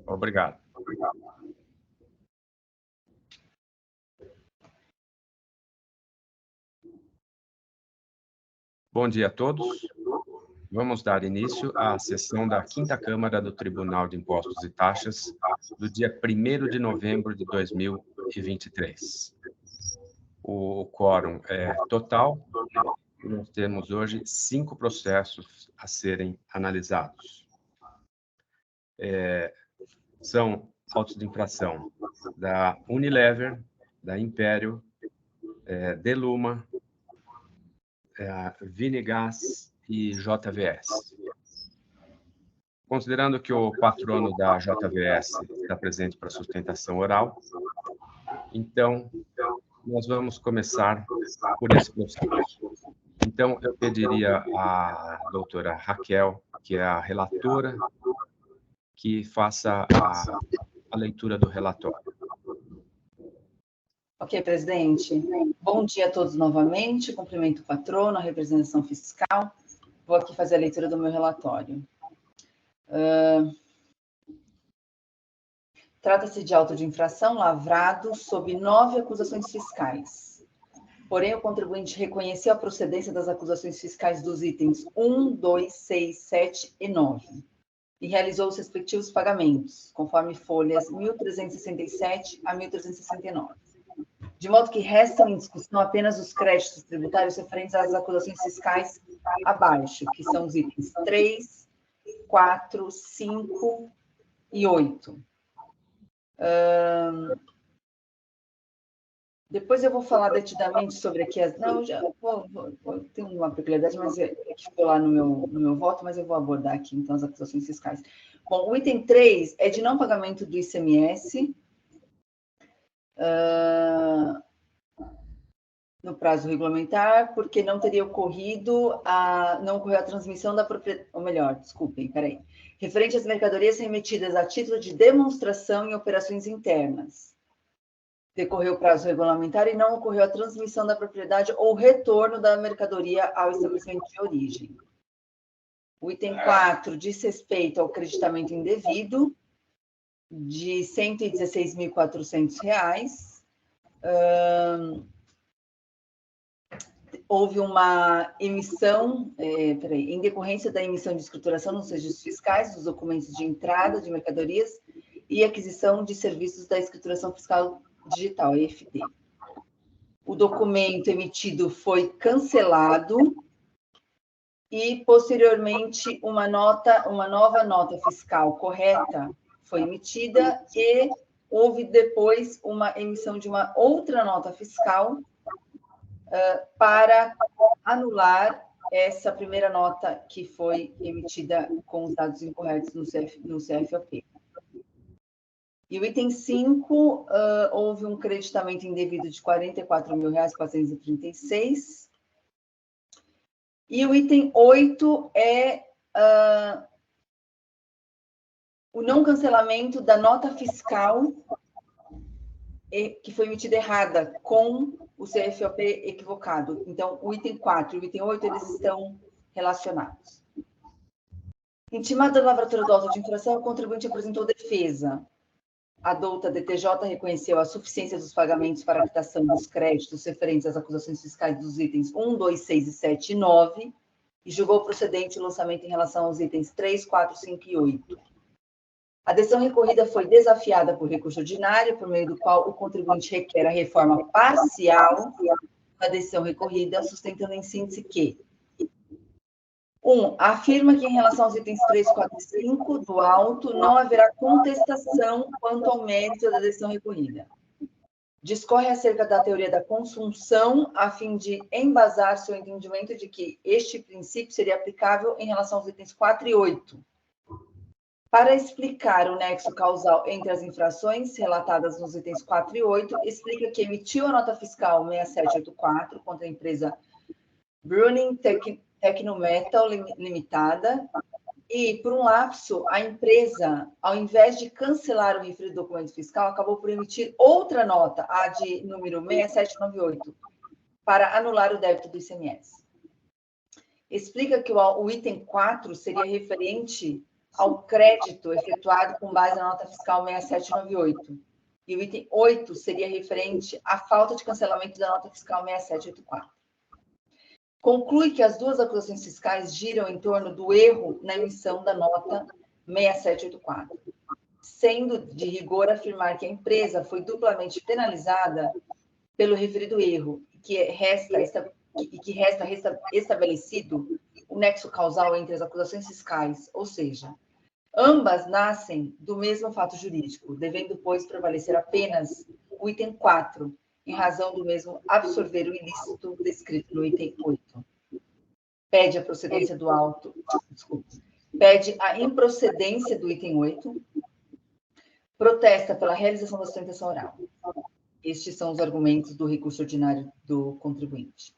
Obrigado. Bom dia a todos. Vamos dar início à sessão da 5ª Câmara do Tribunal de Impostos e Taxas do dia 1º de novembro de 2023. O quórum é total. Nós temos hoje 5 processos a serem analisados. São autos de infração da Unilever, da Império, Deluma, Vinigás e JVS. Considerando que o patrono da JVS está presente para sustentação oral, então, nós vamos começar por esse processo. Então, eu pediria à doutora Raquel, que é a relatora, que faça a leitura do relatório. Ok, presidente. Bom dia a todos novamente. Cumprimento o patrono, a representação fiscal. Vou aqui fazer a leitura do meu relatório. Trata-se de auto de infração lavrado sob 9 acusações fiscais. Porém, o contribuinte reconheceu a procedência das acusações fiscais dos itens 1, 2, 6, 7 e 9 e realizou os respectivos pagamentos, conforme folhas 1.367 a 1.369. De modo que restam em discussão apenas os créditos tributários referentes às acusações fiscais abaixo, que são os itens 3, 4, 5 e 8. Depois eu vou falar detidamente sobre aqui as... Não, já tenho uma peculiaridade, mas é que ficou lá no meu voto, mas eu vou abordar aqui, então, as acusações fiscais. Bom, o item 3 é de não pagamento do ICMS no prazo regulamentar, porque não teria ocorrido não ocorreu a transmissão da propriedade, ou melhor, desculpem, peraí, referente às mercadorias remetidas a título de demonstração em operações internas. Decorreu o prazo regulamentar e não ocorreu a transmissão da propriedade ou retorno da mercadoria ao estabelecimento de origem. O item 4 diz respeito ao creditamento indevido de R$ 116.400. Houve uma emissão, em decorrência da emissão de escrituração nos registros fiscais dos documentos de entrada de mercadorias e aquisição de serviços da escrituração fiscal digital, EFD. O documento emitido foi cancelado e, posteriormente, uma nova nota fiscal correta foi emitida e houve depois uma emissão de uma outra nota fiscal para anular essa primeira nota que foi emitida com os dados incorretos no CFOP. E o item 5, houve um creditamento indevido de R$ 44.436. E o item 8 é o não cancelamento da nota fiscal que foi emitida errada com o CFOP equivocado. Então, o item 4 e o item 8, eles estão relacionados. Intimada a lavratura do auto de infração, o contribuinte apresentou defesa. A douta DTJ reconheceu a suficiência dos pagamentos para a quitação dos créditos referentes às acusações fiscais dos itens 1, 2, 6, 7 e 9 e julgou procedente o lançamento em relação aos itens 3, 4, 5 e 8. A decisão recorrida foi desafiada por recurso ordinário, por meio do qual o contribuinte requer a reforma parcial da decisão recorrida, sustentando em síntese que 1. Afirma que, em relação aos itens 3, 4 e 5 do auto, não haverá contestação quanto ao mérito da decisão recorrida. Discorre acerca da teoria da consunção, a fim de embasar seu entendimento de que este princípio seria aplicável em relação aos itens 4 e 8. Para explicar o nexo causal entre as infrações relatadas nos itens 4 e 8, explica que emitiu a nota fiscal 6784 contra a empresa Bruning Tecnometal Limitada e, por um lapso, a empresa, ao invés de cancelar o referido documento fiscal, acabou por emitir outra nota, a de número 6798, para anular o débito do ICMS. Explica que o item 4 seria referente ao crédito efetuado com base na nota fiscal 6798. E o item 8 seria referente à falta de cancelamento da nota fiscal 6784. Conclui que as duas acusações fiscais giram em torno do erro na emissão da nota 6784, sendo de rigor afirmar que a empresa foi duplamente penalizada pelo referido erro e que resta estabelecido o nexo causal entre as acusações fiscais, ou seja, ambas nascem do mesmo fato jurídico, devendo, pois, prevalecer apenas o item 4, em razão do mesmo absorver o ilícito descrito no item 8. Pede a procedência do auto, pede a improcedência do item 8, protesta pela realização da sustentação oral. Estes são os argumentos do recurso ordinário do contribuinte.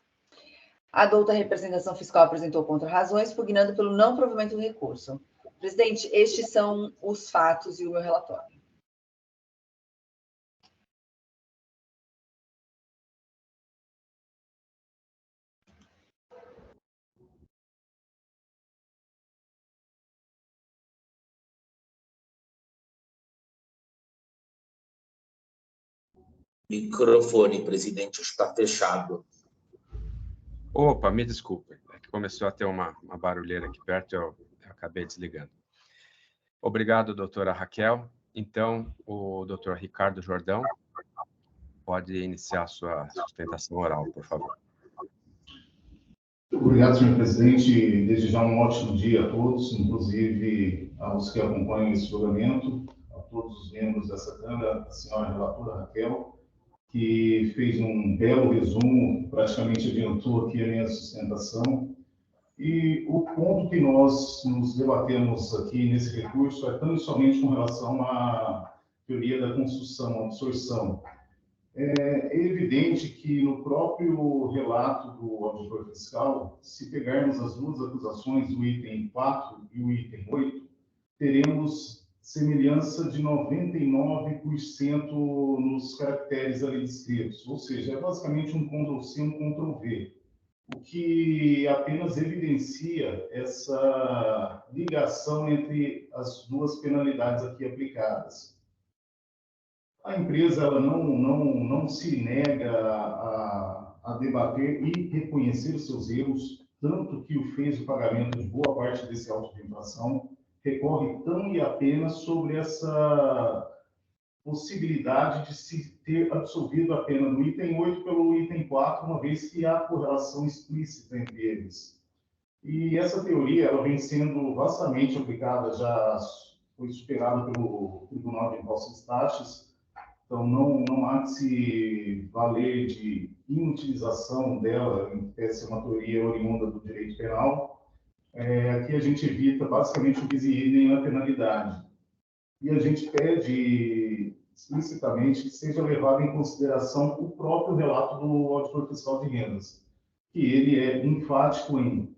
A douta representação fiscal apresentou contra-razões, pugnando pelo não provimento do recurso. Presidente, estes são os fatos e o meu relatório. Microfone, presidente, está fechado. Opa, me desculpe. É que começou a ter uma barulheira aqui perto, eu acabei desligando. Obrigado, doutora Raquel. Então, o doutor Ricardo Jordão pode iniciar a sua sustentação oral, por favor. Obrigado, senhor presidente. Desde já um ótimo dia a todos, inclusive aos que acompanham esse julgamento, a todos os membros dessa Câmara, a senhora relatora Raquel, que fez um belo resumo, praticamente adiantou aqui a minha sustentação. E o ponto que nós nos debatemos aqui nesse recurso é tão e somente com relação à teoria da construção, absorção. É evidente que no próprio relato do auditor fiscal, se pegarmos as duas acusações, o item 4 e o item 8, teremos semelhança de 99% nos caracteres ali descritos. Ou seja, é basicamente um Ctrl+C, um Ctrl+V, o que apenas evidencia essa ligação entre as duas penalidades aqui aplicadas. A empresa ela não se nega a debater e reconhecer os seus erros, tanto que o fez o pagamento de boa parte desse auto de infração, recorre tão e apenas sobre essa possibilidade de se ter absolvido a pena do item 8 pelo item 4, uma vez que há correlação explícita entre eles. E essa teoria ela vem sendo vastamente aplicada, já foi superada pelo Tribunal de Impostos e Taxas, então não há que se valer de inutilização dela, que é uma teoria oriunda do direito penal. Aqui a gente evita basicamente o bis in idem na penalidade. E a gente pede explicitamente que seja levado em consideração o próprio relato do auditor fiscal de rendas, que ele é enfático em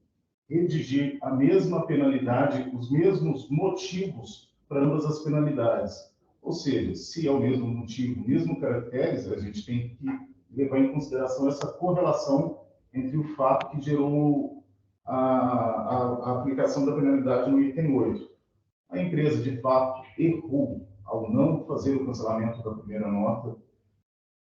redigir a mesma penalidade, os mesmos motivos para ambas as penalidades. Ou seja, se é o mesmo motivo, mesmo caracteres, a gente tem que levar em consideração essa correlação entre o fato que gerou a aplicação da penalidade no item 8. A empresa, de fato, errou ao não fazer o cancelamento da primeira nota.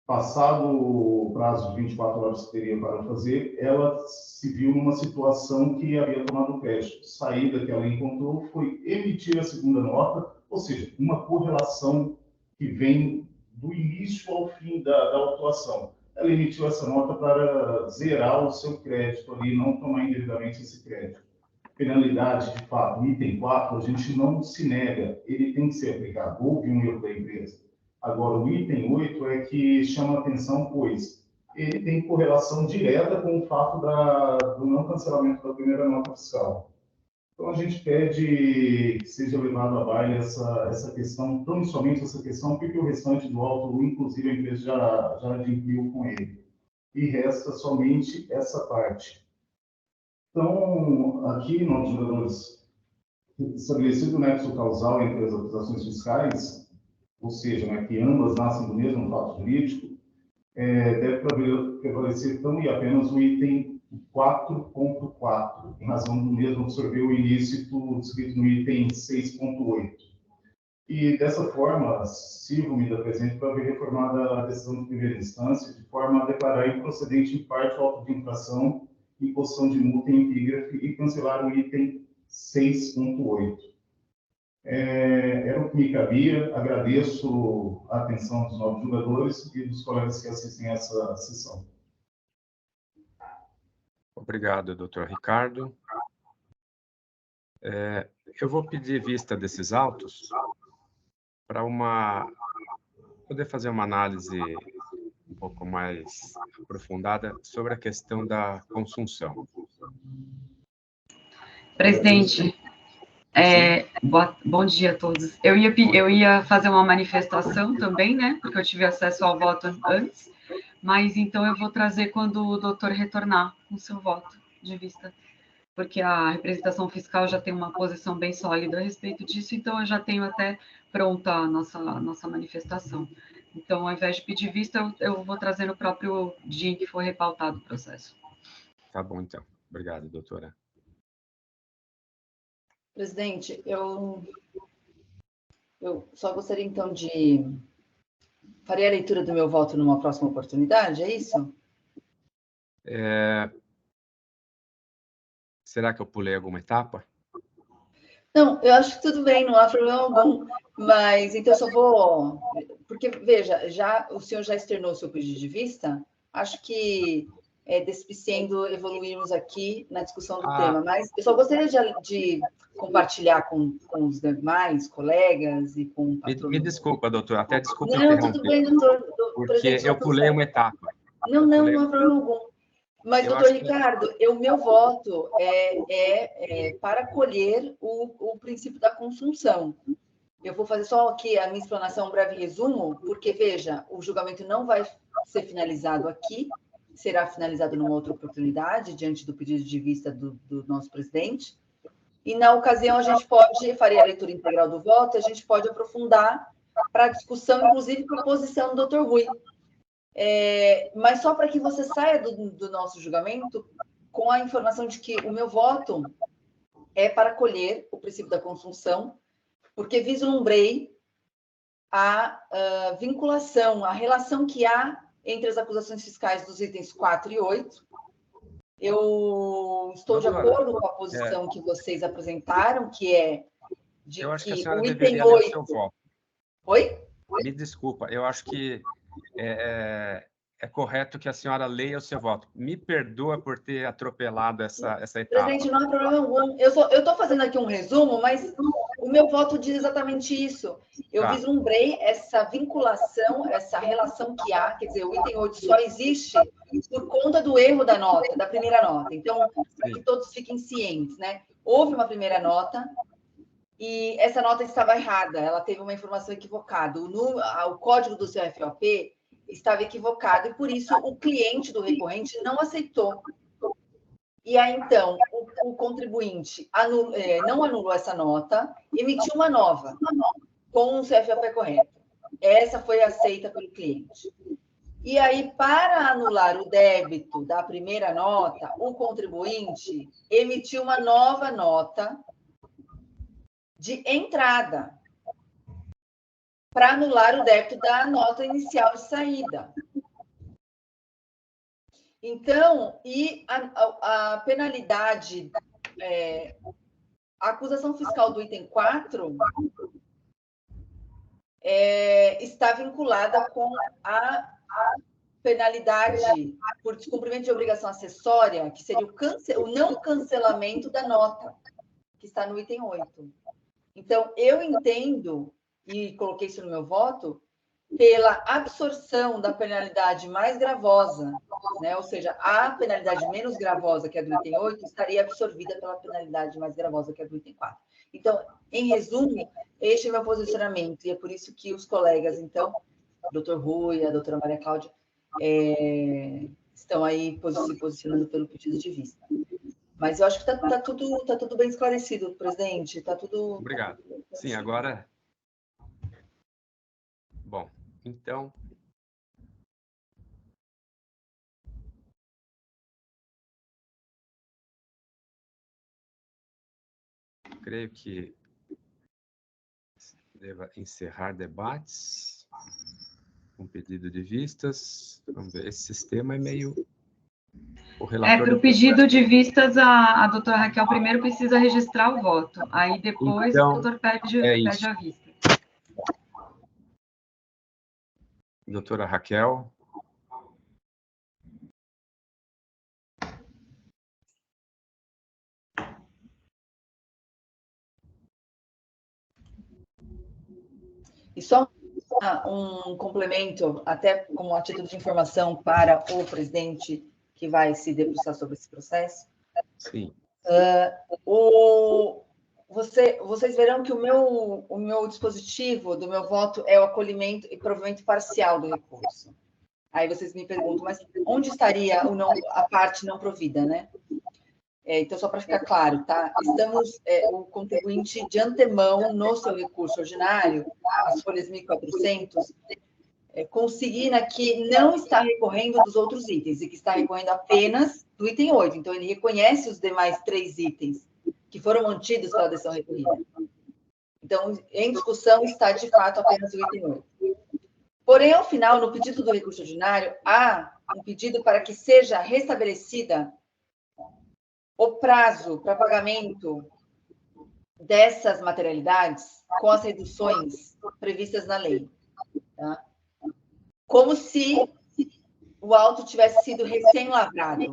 Passado o prazo de 24 horas que teria para fazer, ela se viu numa situação que havia tomado crédito. Saída que ela encontrou foi emitir a segunda nota, ou seja, uma correlação que vem do início ao fim da autuação. Ela emitiu essa nota para zerar o seu crédito ali, não tomar indevidamente esse crédito. Penalidade, de fato, item 4, a gente não se nega, ele tem que ser aplicado. Houve um erro da empresa. Agora, o item 8 é que chama atenção, pois ele tem correlação direta com o fato do não cancelamento da primeira nota fiscal. Então, a gente pede que seja levado a baile essa questão, tão somente essa questão, porque o restante do auto, inclusive, a empresa já adquiriu com ele. E resta somente essa parte. Então, aqui, nós, jogadores, estabelecido o nexo causal entre as acusações fiscais, ou seja, né, que ambas nascem do mesmo fato jurídico, deve prevalecer tão e apenas o item 4.4, em razão do mesmo absorver o ilícito descrito no item 6.8. E, dessa forma, sirvo-me da presente para ver reformada a decisão de primeira instância, de forma a declarar improcedente em parte o auto de infração, imposição de multa em epígrafe e cancelar o item 6.8. Era o que me cabia. Agradeço a atenção dos nobres julgadores e dos colegas que assistem a essa sessão. Obrigado, doutor Ricardo. Eu vou pedir vista desses autos para poder fazer uma análise um pouco mais aprofundada sobre a questão da consunção. Presidente, bom dia a todos. Eu ia fazer uma manifestação também, né, porque eu tive acesso ao voto antes, mas então eu vou trazer quando o doutor retornar com seu voto de vista, porque a representação fiscal já tem uma posição bem sólida a respeito disso, então eu já tenho até pronta a nossa manifestação. Então, ao invés de pedir vista, eu vou trazer no próprio dia em que for repautado o processo. Tá bom, então. Obrigado, doutora. Presidente, eu só gostaria, então, de... Faria a leitura do meu voto numa próxima oportunidade, é isso? Será que eu pulei alguma etapa? Não, eu acho que tudo bem, não há problema algum, mas então eu só vou... Porque, veja, o senhor já externou o seu pedido de vista, acho que é despiciendo evoluirmos aqui na discussão do tema, mas eu só gostaria de compartilhar com os demais colegas e com o patrono. Me desculpa, doutor, até desculpa Não, interromper. tudo bem, doutor. Porque eu pulei uma etapa. Não há problema algum. Mas, doutor Ricardo, o meu voto é para acolher o princípio da consunção. Eu vou fazer só aqui a minha explanação, um breve resumo, porque, veja, o julgamento não vai ser finalizado aqui, será finalizado numa outra oportunidade, diante do pedido de vista do nosso presidente. E, na ocasião, a gente faria a leitura integral do voto, a gente pode aprofundar para a discussão, inclusive com a posição do doutor Rui. Mas só para que você saia do nosso julgamento com a informação de que o meu voto é para acolher o princípio da consunção, porque vislumbrei a vinculação, a relação que há entre as acusações fiscais dos itens 4 e 8. Eu estou de acordo com a posição que vocês apresentaram, que é de eu acho que a que senhora o item deveria 8... ler o seu voto. Oi? Me desculpa, eu acho que é correto que a senhora leia o seu voto. Me perdoa por ter atropelado essa etapa. Presidente, não há problema algum. Eu estou fazendo aqui um resumo, mas o meu voto diz exatamente isso. Eu vislumbrei essa vinculação, essa relação que há, quer dizer, o item 8 só existe por conta do erro da nota, da primeira nota. Então, para que todos fiquem cientes, né? Houve uma primeira nota e essa nota estava errada, ela teve uma informação equivocada. O código do CFOP estava equivocado e, por isso, o cliente do recorrente não aceitou. E aí, então, o contribuinte não anulou essa nota, emitiu uma nova, com o CFOP correto. Essa foi aceita pelo cliente. E aí, para anular o débito da primeira nota, o contribuinte emitiu uma nova nota de entrada, para anular o débito da nota inicial de saída. Então, e a penalidade, a acusação fiscal do item 4 está vinculada com a penalidade por descumprimento de obrigação acessória, que seria o não cancelamento da nota, que está no item 8. Então, eu entendo, e coloquei isso no meu voto, pela absorção da penalidade mais gravosa, né? Ou seja, a penalidade menos gravosa, que é do item 8, estaria absorvida pela penalidade mais gravosa, que é do item 4. Então, em resumo, este é o meu posicionamento, e é por isso que os colegas, então, o doutor Rui, a doutora Maria Cláudia, estão aí se posicionando pelo pedido de vista. Mas eu acho que está tudo bem esclarecido, presidente. Está tudo... Obrigado. Sim, agora... Bom, então... creio que deva encerrar debates com pedido de vistas. Vamos ver, esse sistema é meio... Para o pedido de vistas, a doutora Raquel primeiro precisa registrar o voto, aí depois então, o doutor pede a vista. Doutora Raquel. E só um complemento, até como a título de informação para o presidente que vai se debruçar sobre esse processo. Sim. Vocês verão que o meu dispositivo do meu voto é o acolhimento e provimento parcial do recurso. Aí vocês me perguntam, mas onde estaria a parte não provida, né? Então, só para ficar claro, tá? Estamos, o contribuinte de antemão, no seu recurso ordinário, as folhas 1.400, consigna que não está recorrendo dos outros itens e que está recorrendo apenas do item 8. Então, ele reconhece os demais 3 itens que foram mantidos pela decisão recorrida. Então, em discussão está, de fato, apenas o item 8. Porém, ao final, no pedido do recurso ordinário, há um pedido para que seja restabelecida o prazo para pagamento dessas materialidades com as reduções previstas na lei. Tá? Como se o auto tivesse sido recém-lavrado.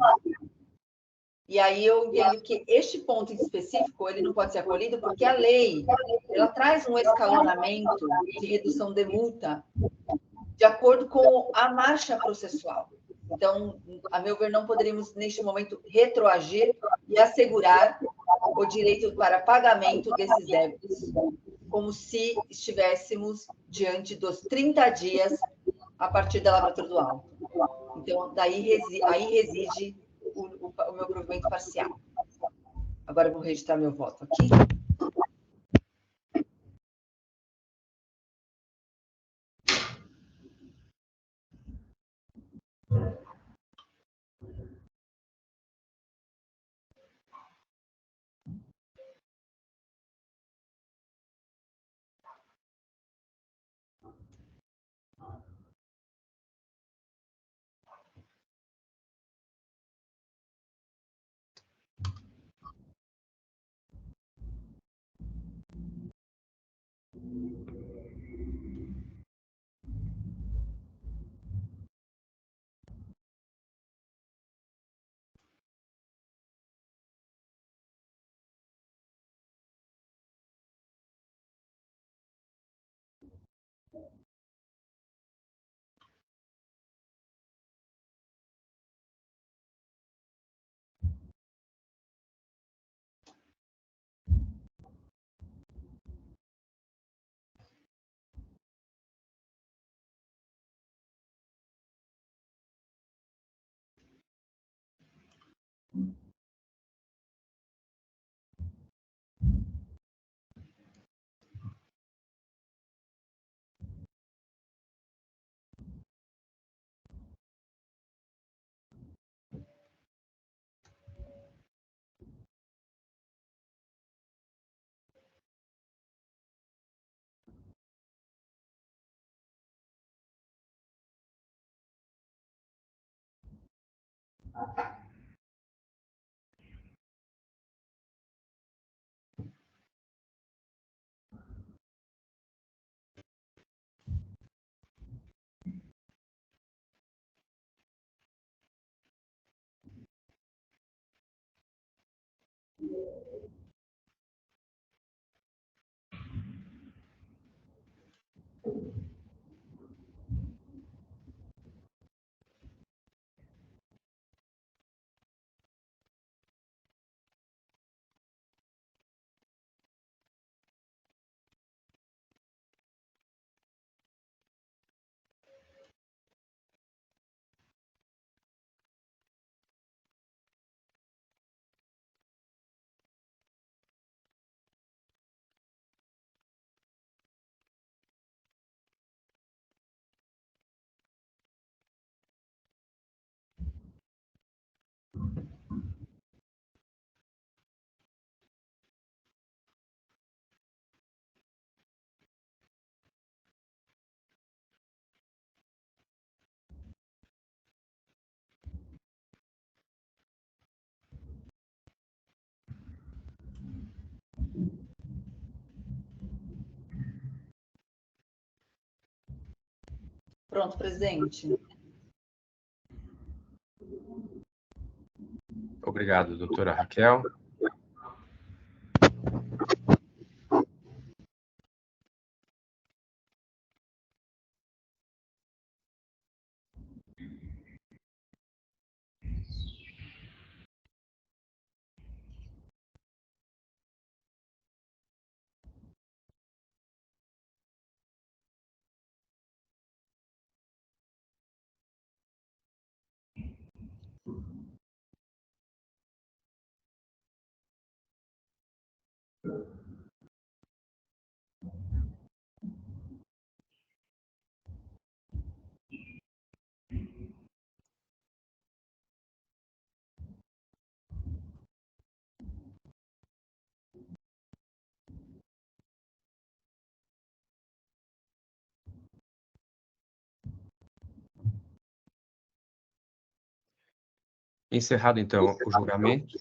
E aí eu entendo que este ponto em específico, ele não pode ser acolhido, porque a lei, ela traz um escalonamento de redução de multa de acordo com a marcha processual. Então, a meu ver, não poderíamos, neste momento, retroagir e assegurar o direito para pagamento desses débitos, como se estivéssemos diante dos 30 dias a partir da lavratura do auto. Então, aí reside o meu provimento parcial. Agora eu vou registrar meu voto aqui. Pronto, presidente. Obrigado, doutora Raquel. Encerrado, então, o julgamento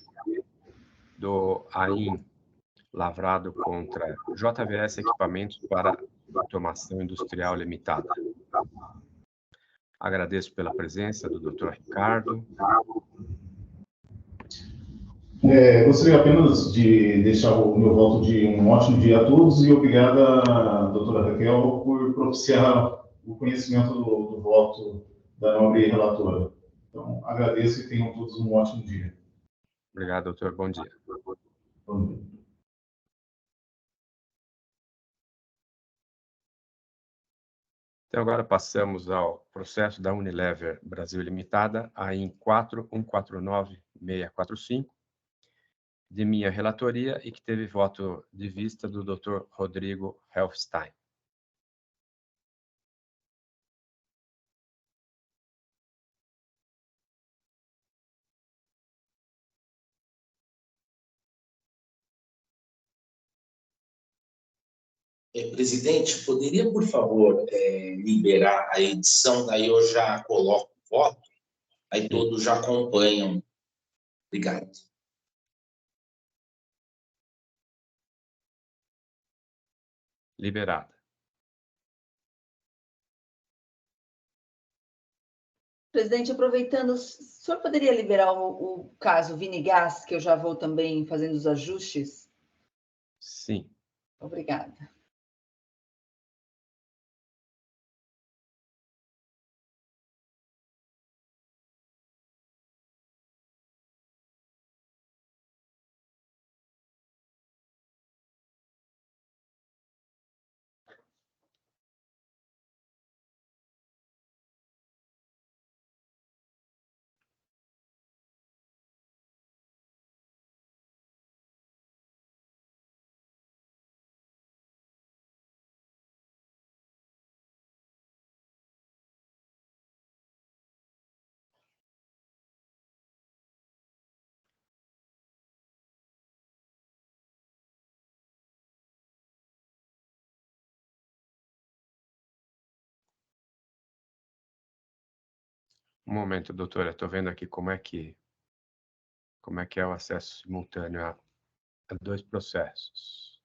do AIM lavrado contra JVS Equipamentos para Automação Industrial Limitada. Agradeço pela presença do Dr. Ricardo. Gostaria apenas de deixar o meu voto de um ótimo dia a todos e obrigada, doutora Raquel, por propiciar o conhecimento do voto da nobre relatora. Então, agradeço e tenham todos um ótimo dia. Obrigado, doutor. Bom dia. Bom dia. Então, agora passamos ao processo da Unilever Brasil Limitada, AIM 4149645, de minha relatoria e que teve voto de vista do Dr. Rodrigo Helfstein. Presidente, poderia, por favor, liberar a edição? Daí eu já coloco o voto, aí todos já acompanham. Obrigado. Liberada. Presidente, aproveitando, o senhor poderia liberar o caso Vinigás, que eu já vou também fazendo os ajustes? Sim. Obrigada. Um momento, doutora. Estou vendo aqui como é que é o acesso simultâneo a dois processos.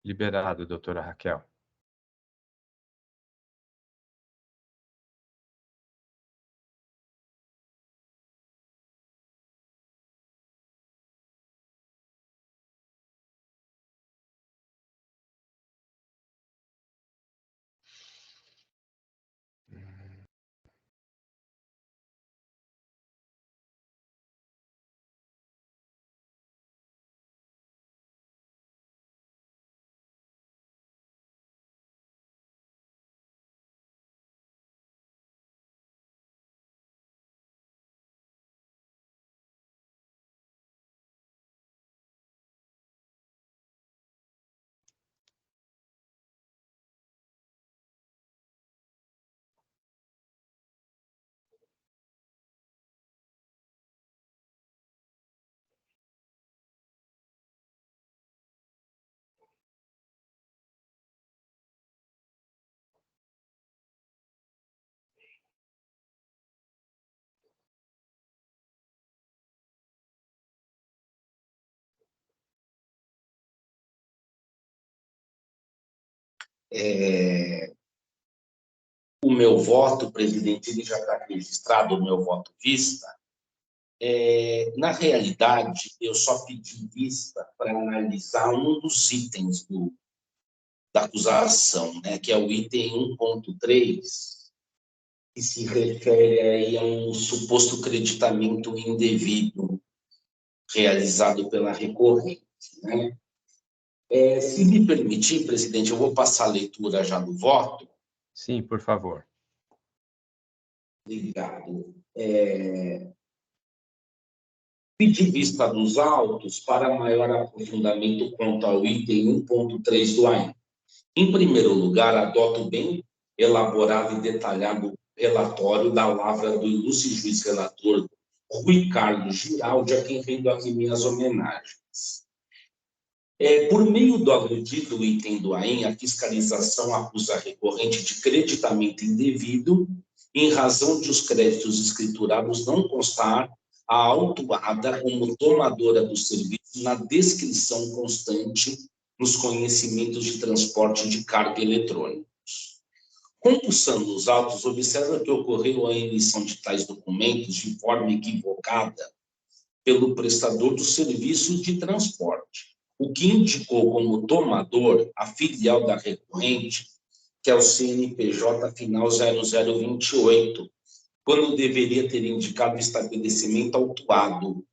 Liberado, doutora Raquel. O meu voto, presidente, ele já está registrado, o meu voto vista. Na realidade, eu só pedi vista para analisar um dos itens da acusação, né, que é o item 1.3, que se refere aí a um suposto creditamento indevido realizado pela recorrente, né? Se me permitir, presidente, eu vou passar a leitura já do voto. Sim, por favor. Obrigado. Pedir vista dos autos para maior aprofundamento quanto ao item 1.3 do AIN. Em primeiro lugar, adoto bem elaborado e detalhado relatório da lavra do ilustre juiz relator Rui Carlos Giraldi, a quem rendo aqui minhas homenagens. Por meio do aludido item do AIN, a fiscalização acusa a recorrente de creditamento indevido, em razão de os créditos escriturados não constar a autuada como tomadora do serviço na descrição constante nos conhecimentos de transporte de carga eletrônicos. Compulsando os autos, observa que ocorreu a emissão de tais documentos de forma equivocada pelo prestador do serviço de transporte, o que indicou como tomador a filial da recorrente, que é o CNPJ final 0028, quando deveria ter indicado o estabelecimento autuado,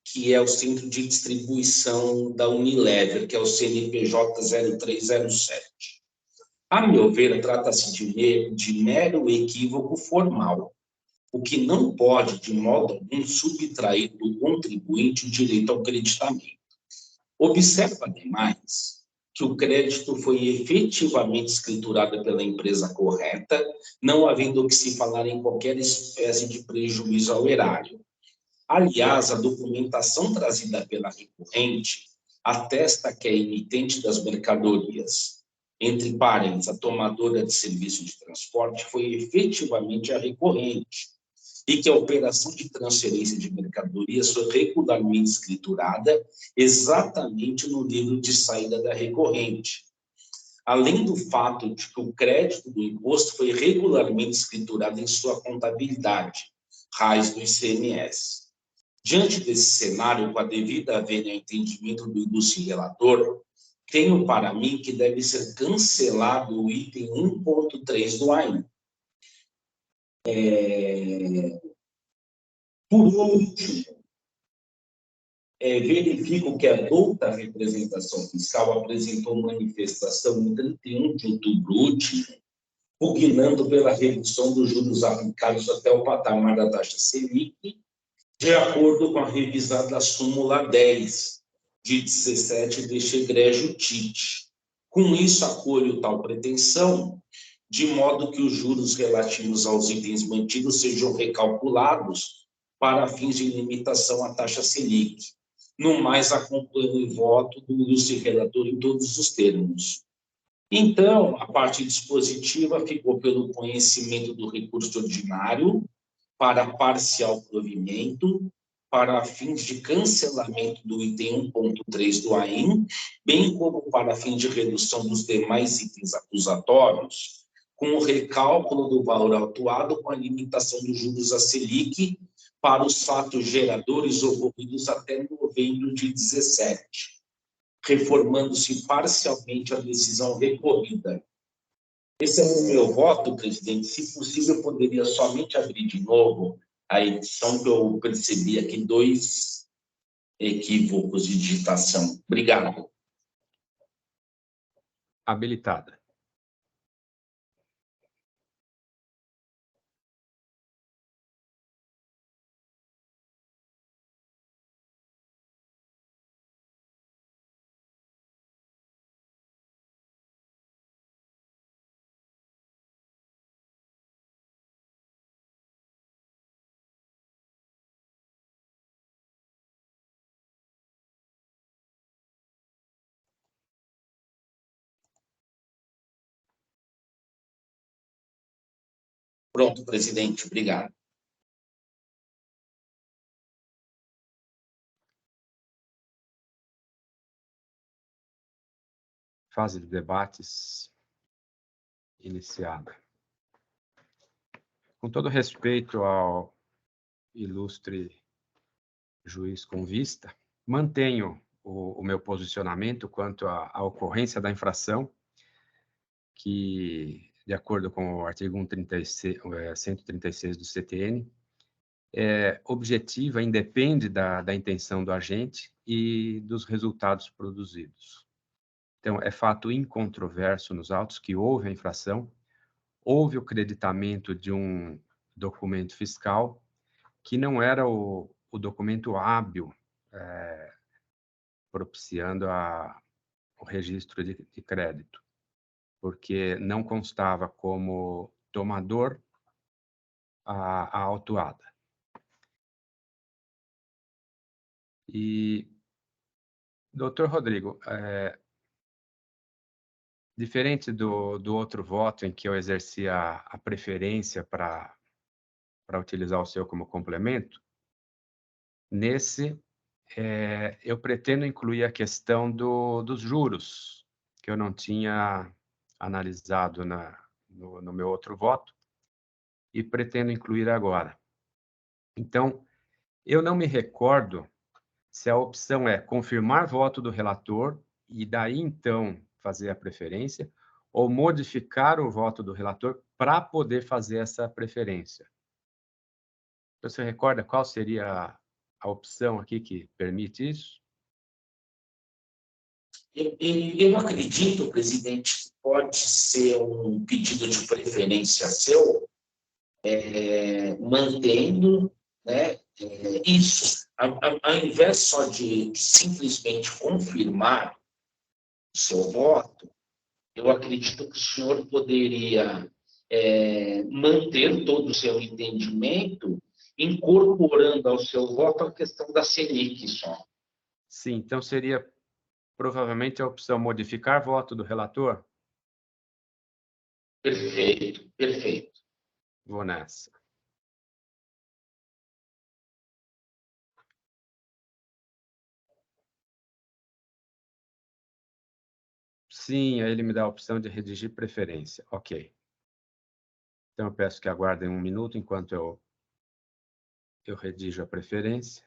que é o centro de distribuição da Unilever, que é o CNPJ 0307. A meu ver, trata-se de mero equívoco formal, o que não pode, de modo algum, subtrair do contribuinte o direito ao creditamento. Observa, ademais, que o crédito foi efetivamente escriturado pela empresa correta, não havendo que se falar em qualquer espécie de prejuízo ao erário. Aliás, a documentação trazida pela recorrente atesta que a emitente das mercadorias, entre parênteses, a tomadora de serviço de transporte, foi efetivamente a recorrente, e que a operação de transferência de mercadorias foi regularmente escriturada exatamente no livro de saída da recorrente, além do fato de que o crédito do imposto foi regularmente escriturado em sua contabilidade, raiz do ICMS. Diante desse cenário, com a devida vênia ao entendimento do ilustre relator, tenho para mim que deve ser cancelado o item 1.3 do AIN. Por último, verifico que a douta representação fiscal apresentou manifestação em 31 de outubro último, pugnando pela redução dos juros aplicados até o patamar da taxa Selic, de acordo com a revisada súmula 10, de 17 deste egrégio TIT. Com isso, acolho tal pretensão, de modo que os juros relativos aos itens mantidos sejam recalculados para fins de limitação à taxa Selic. No mais, acompanho o voto do ilustre relator em todos os termos. Então, a parte dispositiva ficou pelo conhecimento do recurso ordinário para parcial provimento, para fins de cancelamento do item 1.3 do AIN, bem como para fins de redução dos demais itens acusatórios, com o recálculo do valor autuado com a limitação dos juros à Selic para os fatos geradores ocorridos até novembro de 17, reformando-se parcialmente a decisão recorrida. Esse é o meu voto, presidente. Se possível, eu poderia somente abrir de novo a edição, que eu percebi aqui 2 equívocos de digitação. Obrigado. Habilitada. Pronto, presidente. Obrigado. Fase de debates. iniciada. Com todo respeito ao ilustre juiz com vista, mantenho o meu posicionamento quanto à ocorrência da infração, que, de acordo com o artigo 136 do CTN, é objetiva, independe da intenção do agente e dos resultados produzidos. Então, é fato incontroverso nos autos que houve a infração, houve o creditamento de um documento fiscal que não era o documento hábil propiciando o registro de crédito, porque não constava como tomador a autuada. E, doutor Rodrigo, diferente do outro voto em que eu exercia a preferência para utilizar o seu como complemento, nesse eu pretendo incluir a questão dos juros, que eu não tinha analisado no meu outro voto, e pretendo incluir agora. Então, eu não me recordo se a opção é confirmar voto do relator e daí, então, fazer a preferência, ou modificar o voto do relator para poder fazer essa preferência. Você recorda qual seria a opção aqui que permite isso? Eu acredito, presidente, que pode ser um pedido de preferência seu, mantendo, né, isso. Ao invés só de simplesmente confirmar o seu voto, eu acredito que o senhor poderia manter todo o seu entendimento, incorporando ao seu voto a questão da Selic só. Sim, então seria provavelmente a opção modificar voto do relator? Perfeito, perfeito. Vou nessa. Sim, aí ele me dá a opção de redigir preferência. Ok. Então, eu peço que aguardem um minuto enquanto eu redijo a preferência.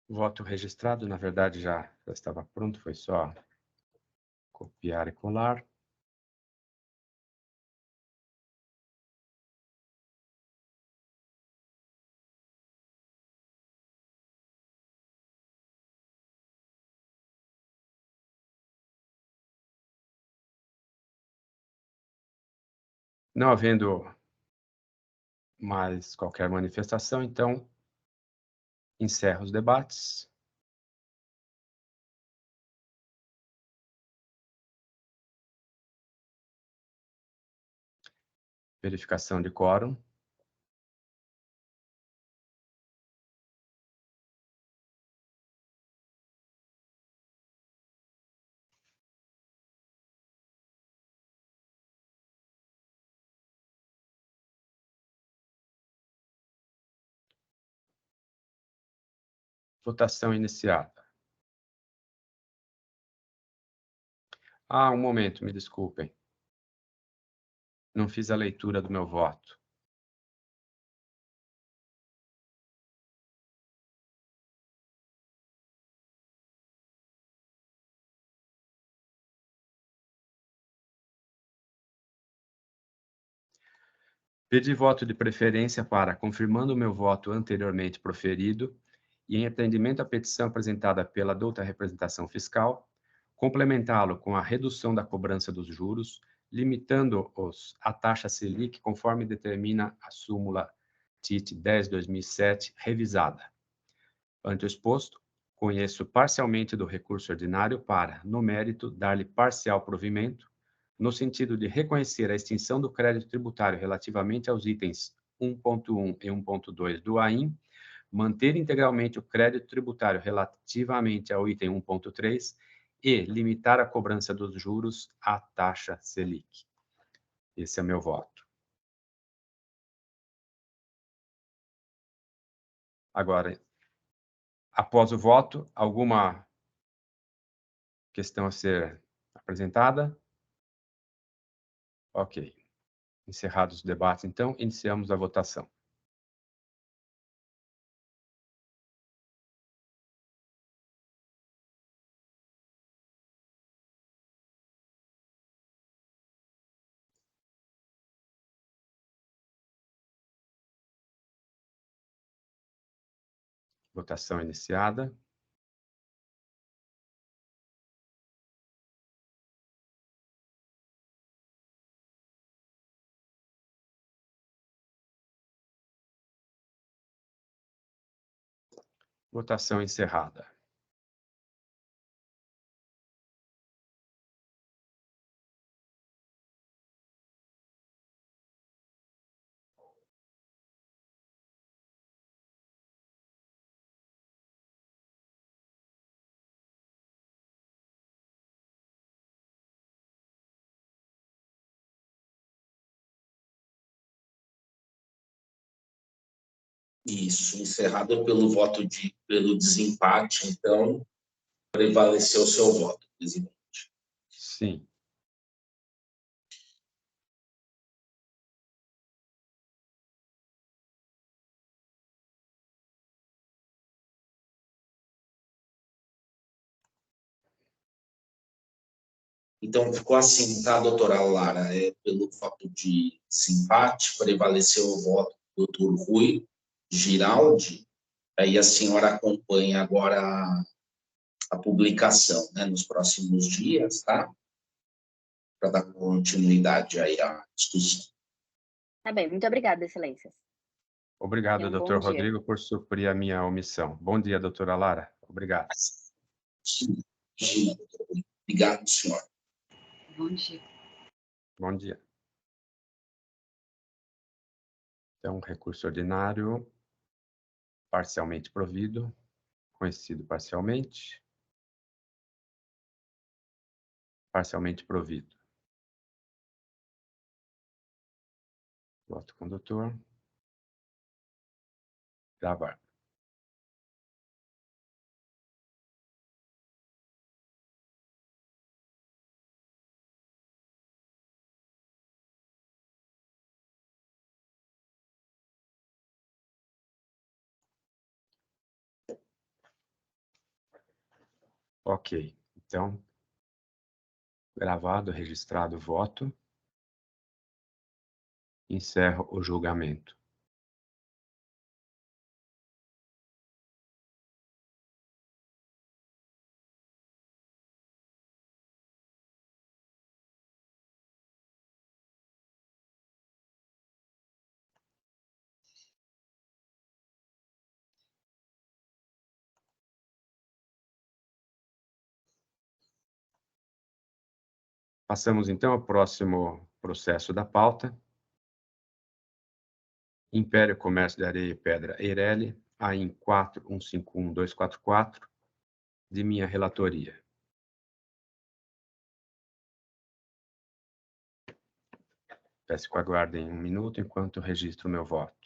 Voto registrado, na verdade, já estava pronto, foi só copiar e colar. Não havendo mais qualquer manifestação, então, encerro os debates. Verificação de quórum. Votação iniciada. Ah, um momento, me desculpem. Não fiz a leitura do meu voto. Pedi voto de preferência para, confirmando o meu voto anteriormente proferido, e em atendimento à petição apresentada pela douta representação fiscal, complementá-lo com a redução da cobrança dos juros, limitando-os à taxa Selic, conforme determina a súmula TIT 10/2007, revisada. Ante o exposto, conheço parcialmente do recurso ordinário para, no mérito, dar-lhe parcial provimento, no sentido de reconhecer a extinção do crédito tributário relativamente aos itens 1.1 e 1.2 do AIM, manter integralmente o crédito tributário relativamente ao item 1.3 e limitar a cobrança dos juros à taxa Selic. Esse é meu voto. Agora, após o voto, alguma questão a ser apresentada? Ok. Encerrados os debates, então, iniciamos a votação. Votação iniciada. Votação encerrada. Isso, encerrado pelo pelo desempate, então, prevaleceu o seu voto, presidente. Sim. Então, ficou assim, tá, doutora Lara? Pelo fato de desempate, prevaleceu o voto do doutor Rui Giraldi. Aí a senhora acompanha agora a publicação, né, nos próximos dias, tá? Para dar continuidade aí à discussão. Tá bem, muito obrigada, excelências. Obrigado, doutor bom dia. Rodrigo, por suprir a minha omissão. Bom dia, doutora Lara. Obrigado. Sim, doutor. Obrigado, senhor. Bom dia. Bom dia. Então, recurso ordinário, parcialmente provido, conhecido parcialmente, parcialmente provido. Voto condutor. Gravar. Ok. Então, gravado, registrado o voto. Encerro o julgamento. Passamos, então, ao próximo processo da pauta, Império Comércio de Areia e Pedra Eireli, AIN 4151244, de minha relatoria. Peço que aguardem um minuto enquanto eu registro o meu voto.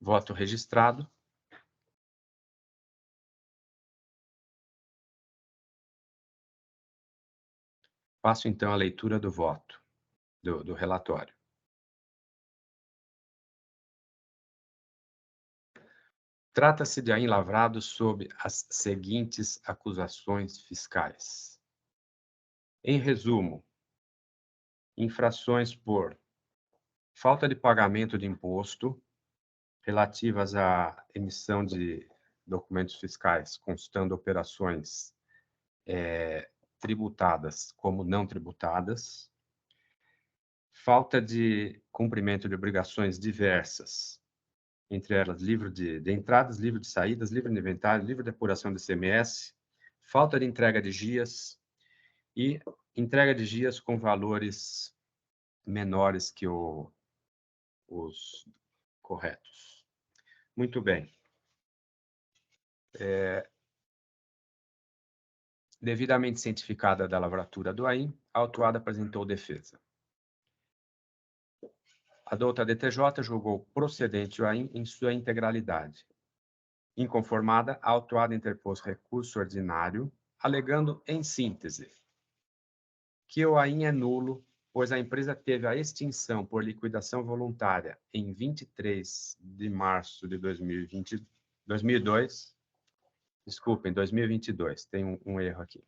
Voto registrado. Passo, então, a leitura do voto, do relatório. Trata-se de AIN lavrado sob as seguintes acusações fiscais. Em resumo, infrações por falta de pagamento de imposto relativas à emissão de documentos fiscais constando operações tributadas como não tributadas, falta de cumprimento de obrigações diversas, entre elas livro de entradas, livro de saídas, livro de inventário, livro de apuração de ICMS, falta de entrega de GIAs e entrega de GIAs com valores menores que os corretos. Muito bem. Devidamente cientificada da lavratura do AIN, a autuada apresentou defesa. A douta DTJ julgou procedente o AIN em sua integralidade. Inconformada, a autuada interpôs recurso ordinário, alegando, em síntese, que o AIN é nulo pois a empresa teve a extinção por liquidação voluntária em 23 de março de 2022, desculpem, 2022, tem um erro aqui,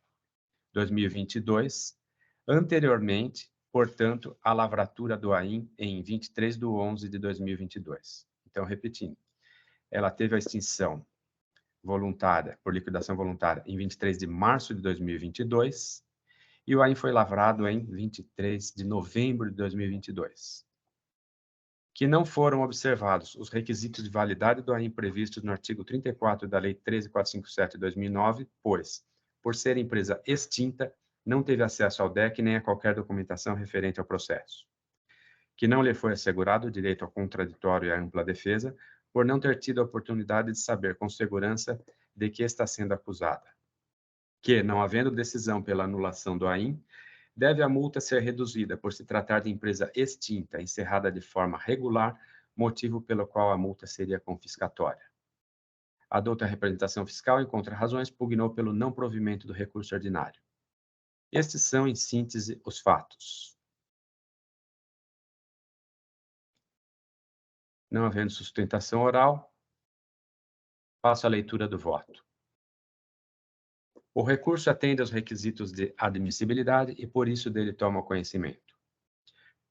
2022, anteriormente, portanto, à lavratura do AIM em 23/11 de 2022. Então, repetindo, ela teve a extinção voluntária, por liquidação voluntária, em 23 de março de 2022, e o AIM foi lavrado em 23 de novembro de 2022. Que não foram observados os requisitos de validade do AIM previstos no artigo 34 da Lei 13.457 de 2009, pois, por ser empresa extinta, não teve acesso ao DEC nem a qualquer documentação referente ao processo. Que não lhe foi assegurado o direito ao contraditório e à ampla defesa, por não ter tido a oportunidade de saber com segurança de que está sendo acusada. Que, não havendo decisão pela anulação do AIM, deve a multa ser reduzida por se tratar de empresa extinta, encerrada de forma regular, motivo pelo qual a multa seria confiscatória. A douta representação fiscal, em contra-razões, pugnou pelo não provimento do recurso ordinário. Estes são, em síntese, os fatos. Não havendo sustentação oral, passo à leitura do voto. O recurso atende aos requisitos de admissibilidade e, por isso, dele toma conhecimento.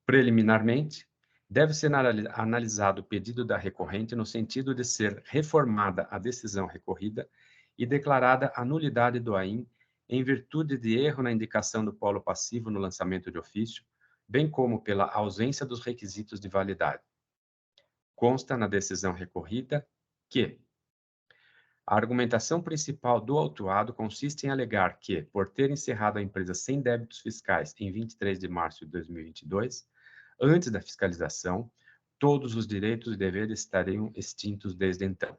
Preliminarmente, deve ser analisado o pedido da recorrente no sentido de ser reformada a decisão recorrida e declarada a nulidade do AIM em virtude de erro na indicação do polo passivo no lançamento de ofício, bem como pela ausência dos requisitos de validade. Consta na decisão recorrida que a argumentação principal do autuado consiste em alegar que, por ter encerrado a empresa sem débitos fiscais em 23 de março de 2022, antes da fiscalização, todos os direitos e deveres estariam extintos desde então.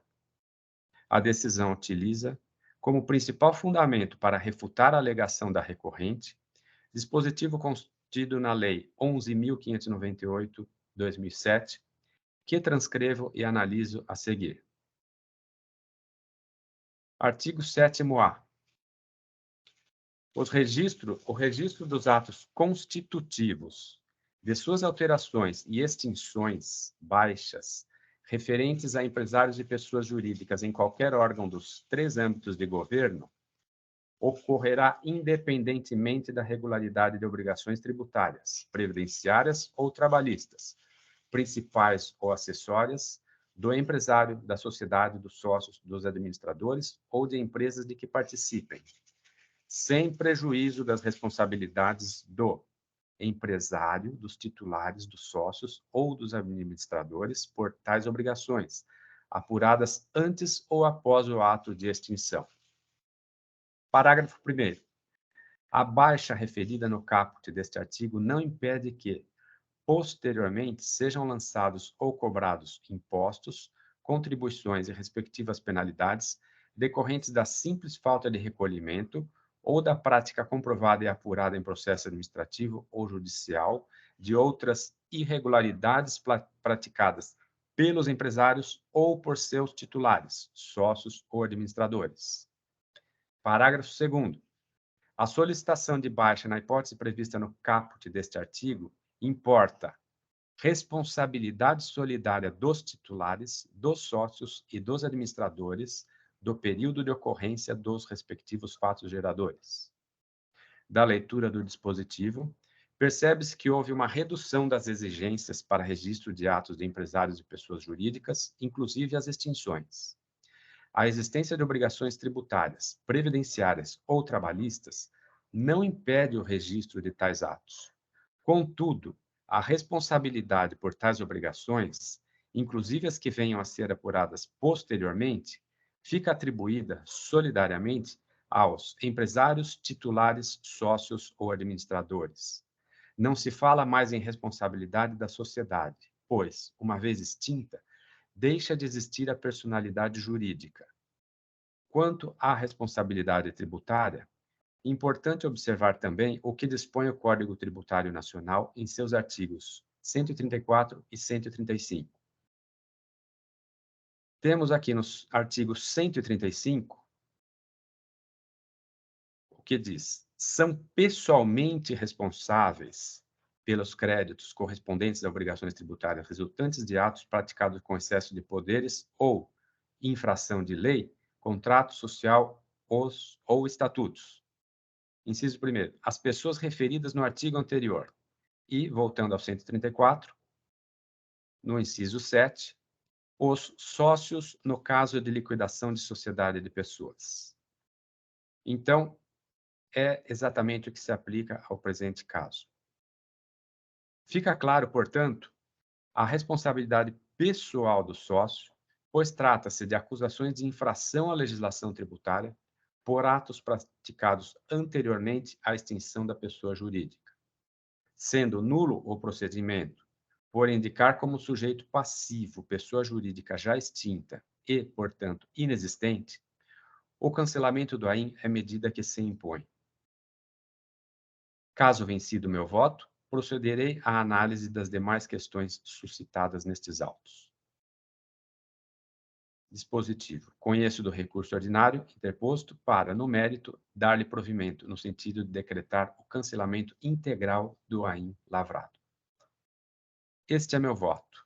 A decisão utiliza, como principal fundamento para refutar a alegação da recorrente, dispositivo contido na Lei 11.598/2007, que transcrevo e analiso a seguir. Artigo 7º-A. O registro dos atos constitutivos, de suas alterações e extinções, baixas, referentes a empresários e pessoas jurídicas em qualquer órgão dos 3 âmbitos de governo, ocorrerá independentemente da regularidade de obrigações tributárias, previdenciárias ou trabalhistas, principais ou acessórias, do empresário, da sociedade, dos sócios, dos administradores ou de empresas de que participem, sem prejuízo das responsabilidades do empresário, dos titulares, dos sócios ou dos administradores por tais obrigações, apuradas antes ou após o ato de extinção. Parágrafo 1º. A baixa referida no caput deste artigo não impede que, posteriormente, sejam lançados ou cobrados impostos, contribuições e respectivas penalidades decorrentes da simples falta de recolhimento ou da prática comprovada e apurada em processo administrativo ou judicial de outras irregularidades praticadas pelos empresários ou por seus titulares, sócios ou administradores. Parágrafo 2º. A solicitação de baixa na hipótese prevista no caput deste artigo importa responsabilidade solidária dos titulares, dos sócios e dos administradores do período de ocorrência dos respectivos fatos geradores. Da leitura do dispositivo, percebe-se que houve uma redução das exigências para registro de atos de empresários e pessoas jurídicas, inclusive as extinções. A existência de obrigações tributárias, previdenciárias ou trabalhistas não impede o registro de tais atos. Contudo, a responsabilidade por tais obrigações, inclusive as que venham a ser apuradas posteriormente, fica atribuída solidariamente aos empresários, titulares, sócios ou administradores. Não se fala mais em responsabilidade da sociedade, pois, uma vez extinta, deixa de existir a personalidade jurídica. Quanto à responsabilidade tributária, importante observar também o que dispõe o Código Tributário Nacional em seus artigos 134 e 135. Temos aqui nos artigos 135 o que diz: são pessoalmente responsáveis pelos créditos correspondentes a obrigações tributárias resultantes de atos praticados com excesso de poderes ou infração de lei, contrato social ou estatutos. Inciso 1º, as pessoas referidas no artigo anterior. E, voltando ao 134, no inciso 7, os sócios no caso de liquidação de sociedade de pessoas. Então, é exatamente o que se aplica ao presente caso. Fica claro, portanto, a responsabilidade pessoal do sócio, pois trata-se de acusações de infração à legislação tributária por atos praticados anteriormente à extinção da pessoa jurídica. Sendo nulo o procedimento por indicar como sujeito passivo pessoa jurídica já extinta e, portanto, inexistente, o cancelamento do AIM é medida que se impõe. Caso vencido o meu voto, procederei à análise das demais questões suscitadas nestes autos. Dispositivo. Conheço do recurso ordinário interposto para, no mérito, dar-lhe provimento, no sentido de decretar o cancelamento integral do AIM lavrado. Este é meu voto.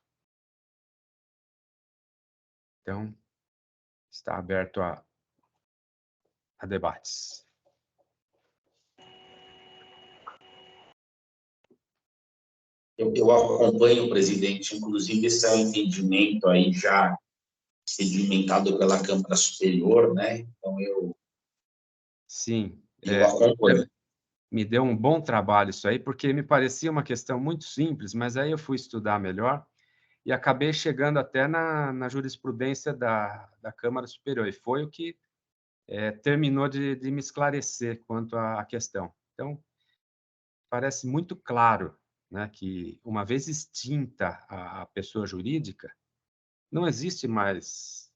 Então, está aberto a debates. Eu acompanho, presidente, inclusive esse é um entendimento aí já sedimentado pela Câmara Superior, né? Então, Sim. eu acompanho. Me deu um bom trabalho isso aí, porque me parecia uma questão muito simples, mas aí eu fui estudar melhor e acabei chegando até na jurisprudência da Câmara Superior, e foi o que terminou de me esclarecer quanto à questão. Então, parece muito claro, né, que, uma vez extinta a pessoa jurídica, não existe mais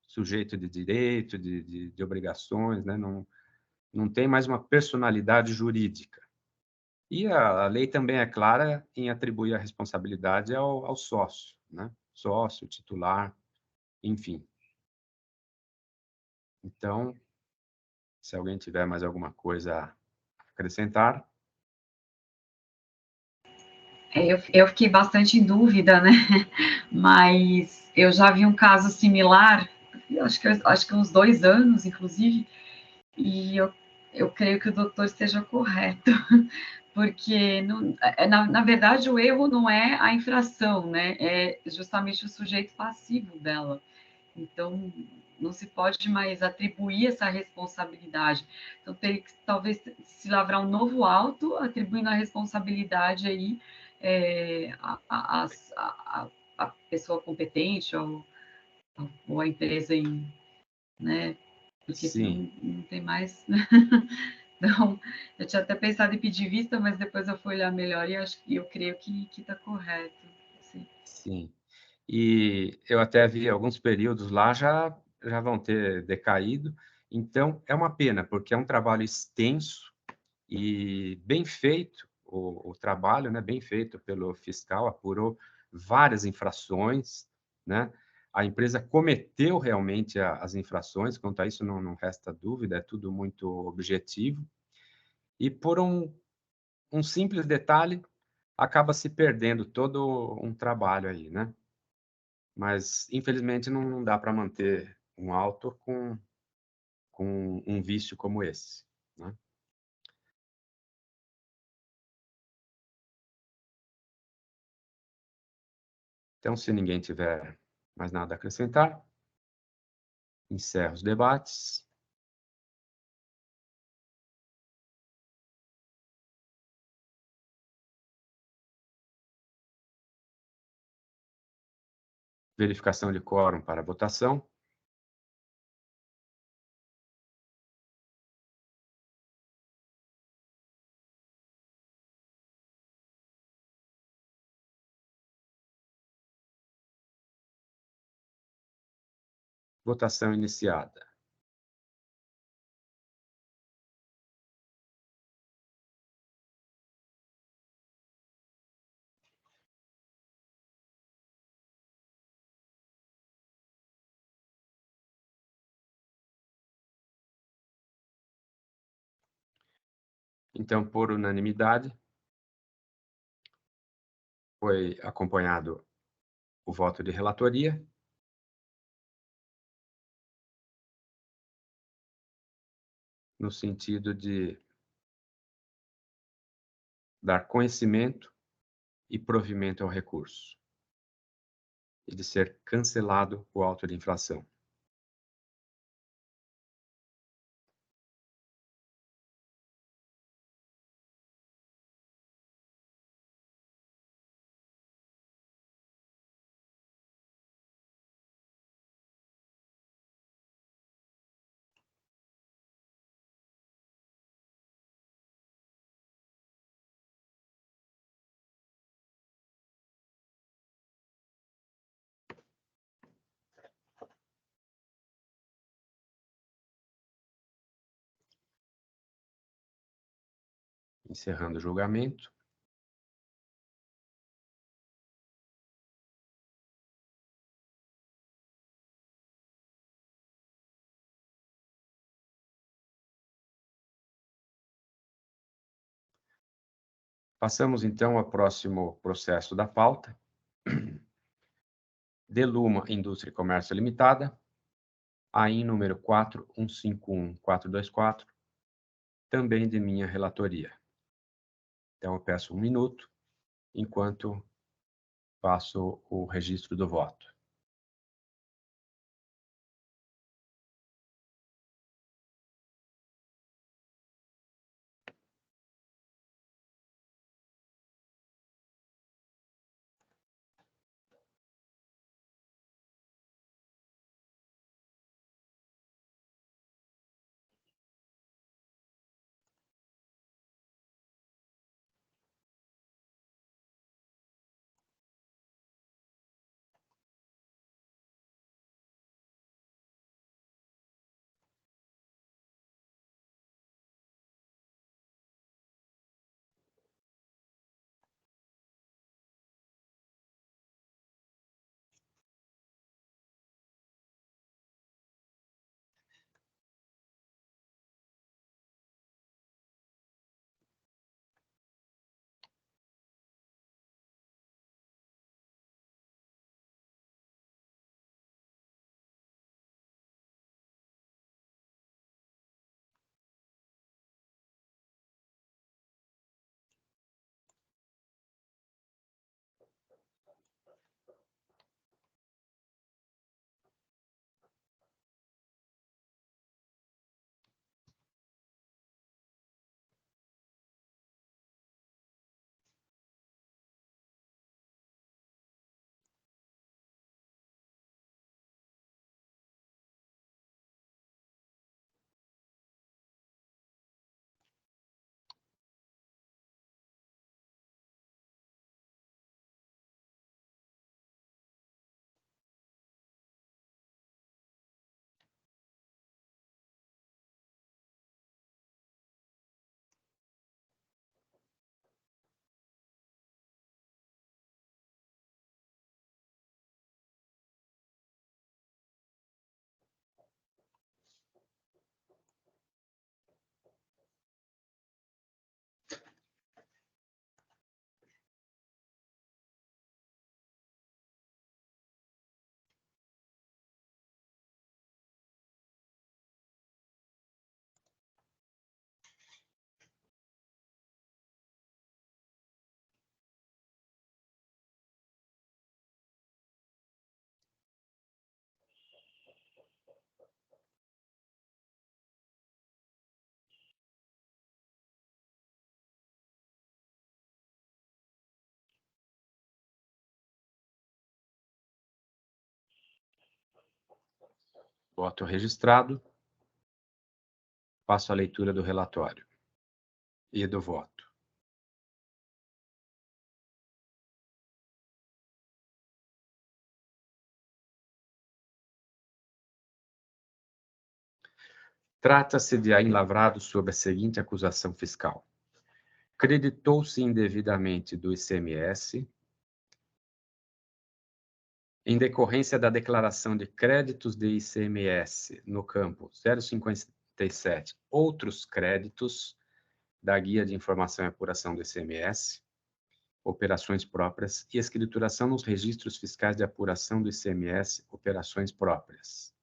sujeito de direito, de obrigações, né? Não tem mais uma personalidade jurídica. E a lei também é clara em atribuir a responsabilidade ao sócio, né? Sócio, titular, enfim. Então, se alguém tiver mais alguma coisa a acrescentar. Eu fiquei bastante em dúvida, né? Mas eu já vi um caso similar, acho que uns 2 anos, inclusive, e eu creio que o doutor esteja correto, porque, na verdade, o erro não é a infração, né? É justamente o sujeito passivo dela. Então, não se pode mais atribuir essa responsabilidade. Então, teria que, talvez, se lavrar um novo auto, atribuindo a responsabilidade aí a pessoa competente ou a empresa, né? Porque Sim. não tem mais. Então, eu tinha até pensado em pedir vista, mas depois eu fui olhar melhor e eu creio que está correto. Assim. Sim. E eu até vi alguns períodos lá já vão ter decaído. Então, é uma pena, porque é um trabalho extenso e bem feito, o trabalho, né, bem feito pelo fiscal, apurou várias infrações, né? A empresa cometeu realmente as infrações, quanto a isso não resta dúvida, é tudo muito objetivo. E por um simples detalhe, acaba se perdendo todo um trabalho aí, né? Mas, infelizmente, não dá para manter um autor com um vício como esse, né? Então, se ninguém tiver mais nada a acrescentar, encerro os debates. Verificação de quórum para votação. Votação iniciada. Então, por unanimidade, Foi acompanhado o voto de relatoria. No sentido de dar conhecimento e provimento ao recurso, e de ser cancelado o auto de infração. Encerrando o julgamento. Passamos, então, ao próximo processo da pauta. Deluma Indústria e Comércio Limitada, AIN número 4151424, também de minha relatoria. Então, eu peço 1 minuto, enquanto faço o registro do voto. Voto registrado. Passo a leitura do relatório e do voto. Trata-se de AIN lavrado sob a seguinte acusação fiscal. Creditou-se indevidamente do ICMS em decorrência da declaração de créditos de ICMS no campo 057, outros créditos da Guia de Informação e Apuração do ICMS, operações próprias, e escrituração nos registros fiscais de apuração do ICMS, operações próprias.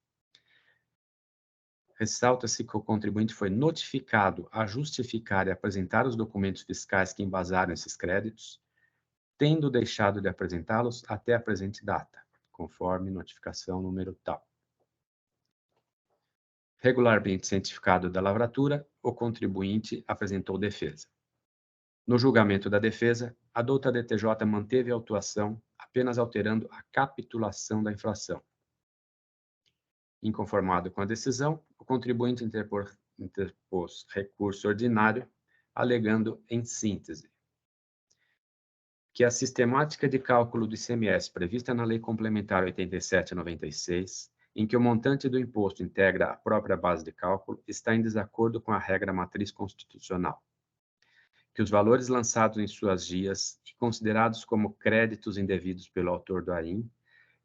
Ressalta-se que o contribuinte foi notificado a justificar e apresentar os documentos fiscais que embasaram esses créditos, tendo deixado de apresentá-los até a presente data, conforme notificação número tal. Regularmente cientificado da lavratura, o contribuinte apresentou defesa. No julgamento da defesa, a douta DTJ manteve a autuação, apenas alterando a capitulação da infração. Inconformado com a decisão, o contribuinte interpôs recurso ordinário, alegando, em síntese, que a sistemática de cálculo do ICMS prevista na Lei Complementar 87/96, em que o montante do imposto integra a própria base de cálculo, está em desacordo com a regra matriz constitucional, que os valores lançados em suas guias e considerados como créditos indevidos pelo autor do AIM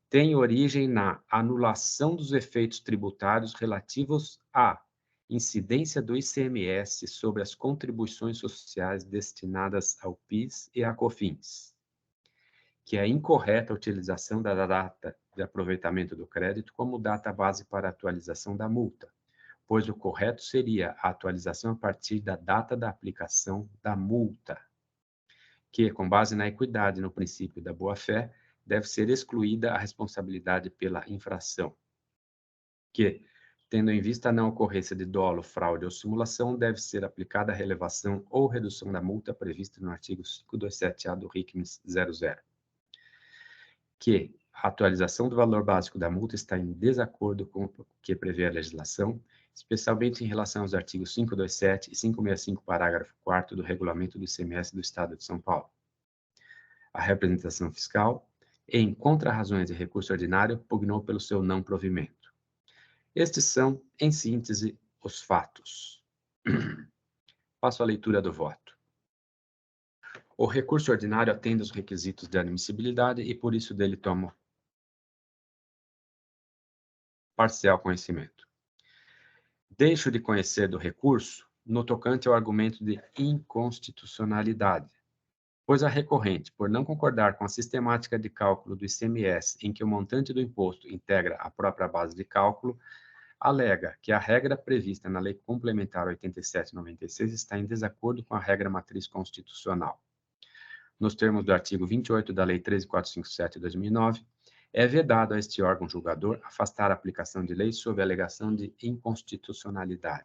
têm origem na anulação dos efeitos tributários relativos à incidência do ICMS sobre as contribuições sociais destinadas ao PIS e à COFINS, que é a incorreta utilização da data de aproveitamento do crédito como data base para a atualização da multa, pois o correto seria a atualização a partir da data da aplicação da multa, que, com base na equidade e no princípio da boa-fé, deve ser excluída a responsabilidade pela infração, que, tendo em vista a não ocorrência de dolo, fraude ou simulação, deve ser aplicada a relevação ou redução da multa prevista no artigo 527-A do RICMES 00. Que a atualização do valor básico da multa está em desacordo com o que prevê a legislação, especialmente em relação aos artigos 527 e 565, parágrafo 4º do Regulamento do ICMS do Estado de São Paulo. A representação fiscal, em contra-razões de recurso ordinário, pugnou pelo seu não provimento. Estes são, em síntese, os fatos. Passo à leitura do voto. O recurso ordinário atende aos requisitos de admissibilidade e, por isso, dele tomo parcial conhecimento. Deixo de conhecer do recurso no tocante ao argumento de inconstitucionalidade, pois a recorrente, por não concordar com a sistemática de cálculo do ICMS em que o montante do imposto integra a própria base de cálculo, alega que a regra prevista na Lei Complementar 87/96 está em desacordo com a regra matriz constitucional. Nos termos do artigo 28 da Lei 13.457 de 2009, é vedado a este órgão julgador afastar a aplicação de lei sob a alegação de inconstitucionalidade.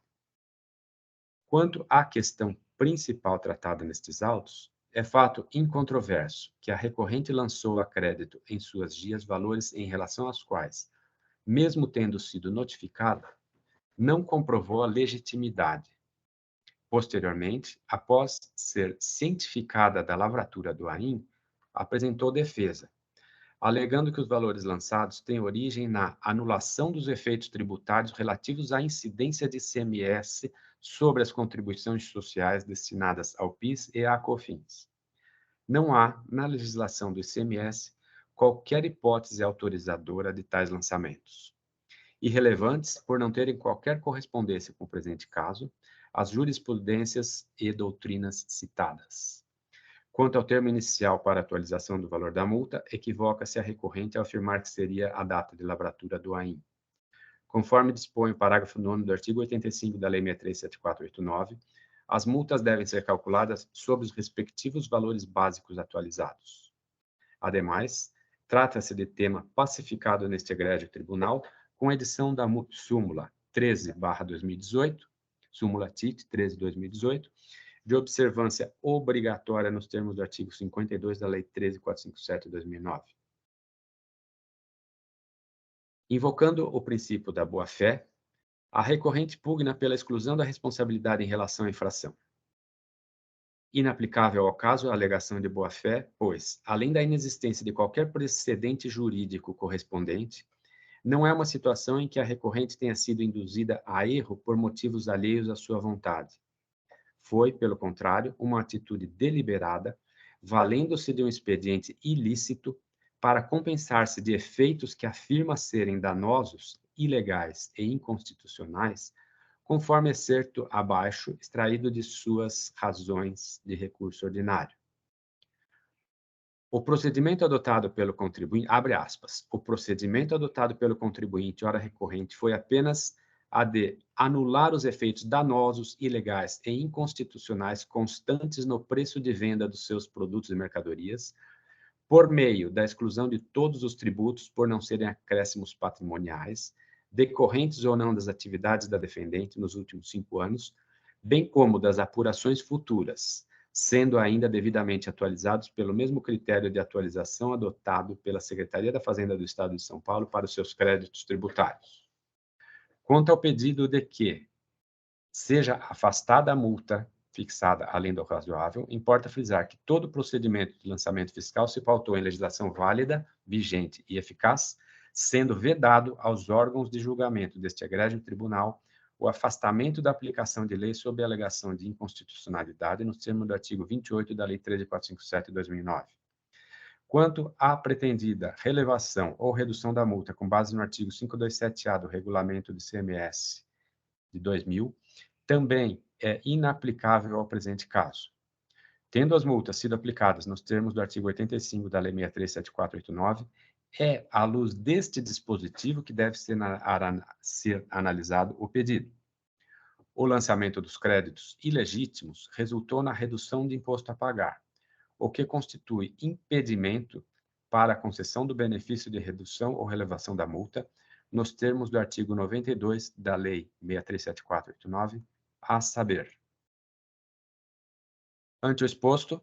Quanto à questão principal tratada nestes autos, é fato incontroverso que a recorrente lançou a crédito em suas guias valores em relação aos quais, mesmo tendo sido notificada, não comprovou a legitimidade. Posteriormente, após ser cientificada da lavratura do AIM, apresentou defesa, alegando que os valores lançados têm origem na anulação dos efeitos tributários relativos à incidência de ICMS sobre as contribuições sociais destinadas ao PIS e à COFINS. Não há, na legislação do ICMS, qualquer hipótese autorizadora de tais lançamentos. Irrelevantes por não terem qualquer correspondência com o presente caso, as jurisprudências e doutrinas citadas. Quanto ao termo inicial para atualização do valor da multa, equivoca-se a recorrente ao afirmar que seria a data de lavratura do AIM. Conforme dispõe o parágrafo 9º do artigo 85 da Lei 63.7489, as multas devem ser calculadas sobre os respectivos valores básicos atualizados. Ademais, trata-se de tema pacificado neste egrégio tribunal com a edição da súmula 13/2018, súmula TIT 13/2018, de observância obrigatória nos termos do artigo 52 da Lei 13.457 de 2009. Invocando o princípio da boa-fé, a recorrente pugna pela exclusão da responsabilidade em relação à infração. Inaplicável ao caso a alegação de boa-fé, pois, além da inexistência de qualquer precedente jurídico correspondente, não é uma situação em que a recorrente tenha sido induzida a erro por motivos alheios à sua vontade. Foi, pelo contrário, uma atitude deliberada, valendo-se de um expediente ilícito para compensar-se de efeitos que afirma serem danosos, ilegais e inconstitucionais, conforme excerto abaixo, extraído de suas razões de recurso ordinário. O procedimento adotado pelo contribuinte, abre aspas, o procedimento adotado pelo contribuinte, ora recorrente, foi apenas a de anular os efeitos danosos, ilegais e inconstitucionais constantes no preço de venda dos seus produtos e mercadorias, por meio da exclusão de todos os tributos por não serem acréscimos patrimoniais, decorrentes ou não das atividades da defendente nos últimos 5 anos, bem como das apurações futuras, sendo ainda devidamente atualizados pelo mesmo critério de atualização adotado pela Secretaria da Fazenda do Estado de São Paulo para os seus créditos tributários. Quanto ao pedido de que seja afastada a multa fixada além do razoável, importa frisar que todo procedimento de lançamento fiscal se pautou em legislação válida, vigente e eficaz, sendo vedado aos órgãos de julgamento deste egrégio tribunal o afastamento da aplicação de lei sob a alegação de inconstitucionalidade nos termos do artigo 28 da Lei 13.457 de 2009. Quanto à pretendida relevação ou redução da multa com base no artigo 527-A do Regulamento do ICMS de 2000, também é inaplicável ao presente caso. Tendo as multas sido aplicadas nos termos do artigo 85 da Lei 63.7489, é à luz deste dispositivo que deve ser analisado o pedido. O lançamento dos créditos ilegítimos resultou na redução de imposto a pagar, o que constitui impedimento para a concessão do benefício de redução ou relevação da multa, nos termos do artigo 92 da Lei 63.7489, a saber. Ante o exposto,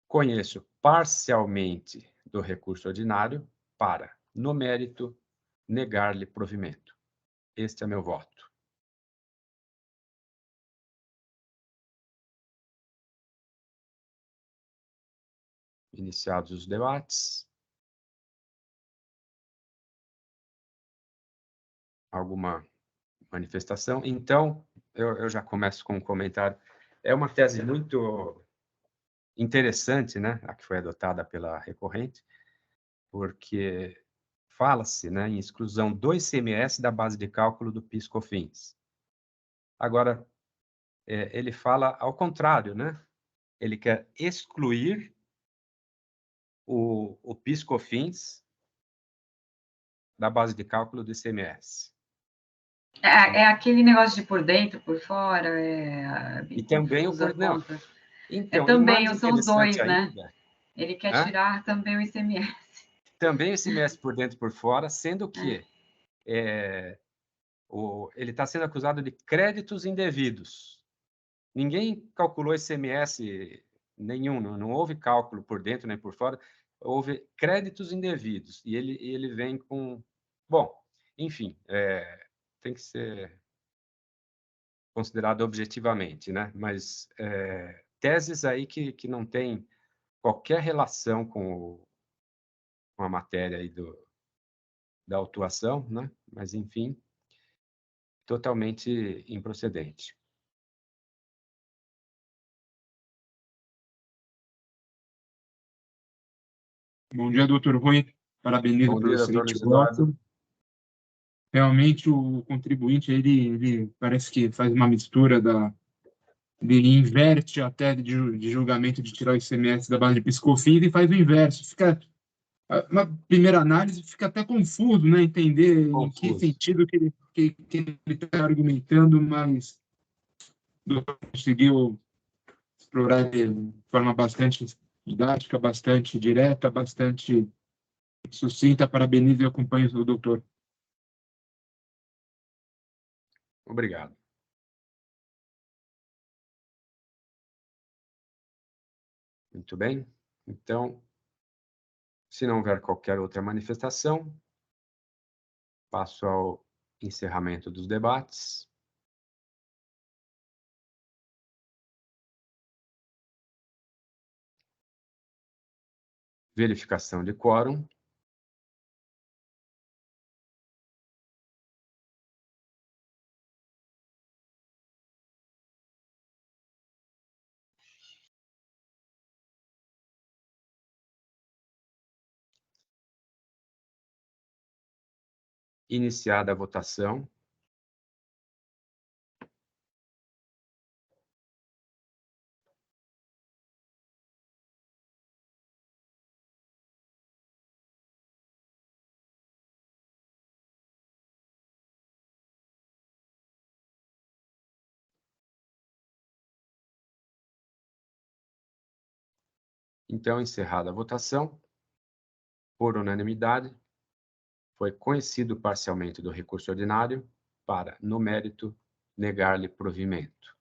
conheço parcialmente do recurso ordinário para, no mérito, negar-lhe provimento. Este é meu voto. Iniciados os debates. Alguma manifestação? Então, eu já começo com um comentário. É uma tese muito interessante, né, a que foi adotada pela recorrente, porque fala-se, né, em exclusão do ICMS da base de cálculo do PIS/COFINS. Agora, ele fala ao contrário, né? Ele quer excluir o PIS/COFINS da base de cálculo do ICMS. É aquele negócio de por dentro, por fora, e também o por não. Então, também, são os dois, ainda, né? Ele quer tirar também o ICMS. Também o ICMS por dentro e por fora, sendo que ele está sendo acusado de créditos indevidos. Ninguém calculou ICMS nenhum, não houve cálculo por dentro nem por fora, houve créditos indevidos. E ele vem com... Bom, enfim, tem que ser considerado objetivamente, né? Mas teses aí que não têm qualquer relação com a matéria aí da autuação, né? Mas, enfim, totalmente improcedente. Bom dia, doutor Rui. Parabenizo pelo excelente voto. Realmente, o contribuinte, ele parece que faz uma mistura ele inverte até de julgamento de tirar o ICMS da base de PIS/COFINS e faz o inverso. Fica, uma primeira análise, fica até confuso, né? Entender em que sentido que ele está argumentando, mas o doutor conseguiu explorar de forma bastante didática, bastante direta, bastante sucinta. Parabenizo e acompanho o doutor. Obrigado. Muito bem. Então, se não houver qualquer outra manifestação, passo ao encerramento dos debates. Verificação de quórum. Iniciada a votação. Então, encerrada a votação, por unanimidade, foi conhecido parcialmente do recurso ordinário para, no mérito, negar-lhe provimento.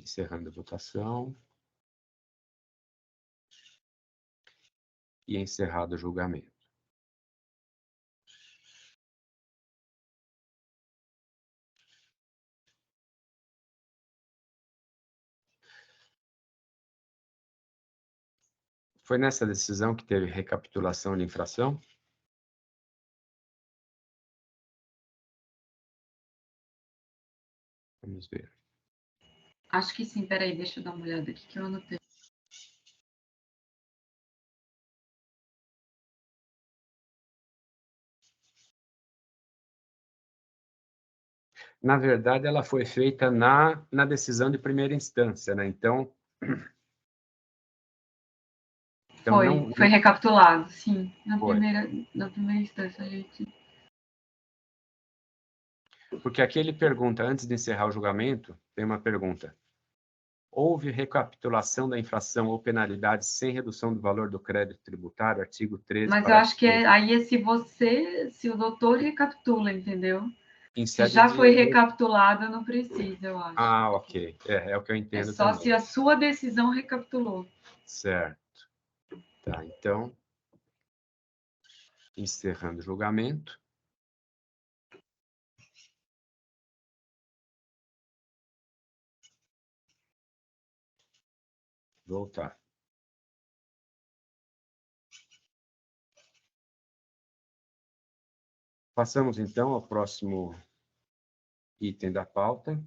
Encerrando a votação. E encerrado o julgamento. Foi nessa decisão que teve recapitulação de infração? Vamos ver. Acho que sim, peraí, deixa eu dar uma olhada aqui que eu anotei. Na verdade, ela foi feita na decisão de primeira instância, né? Então foi recapitulado, sim. Na foi. primeira instância, a gente... Porque aqui ele pergunta, antes de encerrar o julgamento, tem uma pergunta. Houve recapitulação da infração ou penalidade sem redução do valor do crédito tributário, artigo 13... Mas eu acho que aí é se o doutor recapitula, entendeu? Se já foi recapitulado, não precisa, eu acho. Ah, ok. É o que eu entendo só também. Se a sua decisão recapitulou. Certo. Tá, então, encerrando o julgamento. Voltar. Passamos, então, ao próximo item da pauta.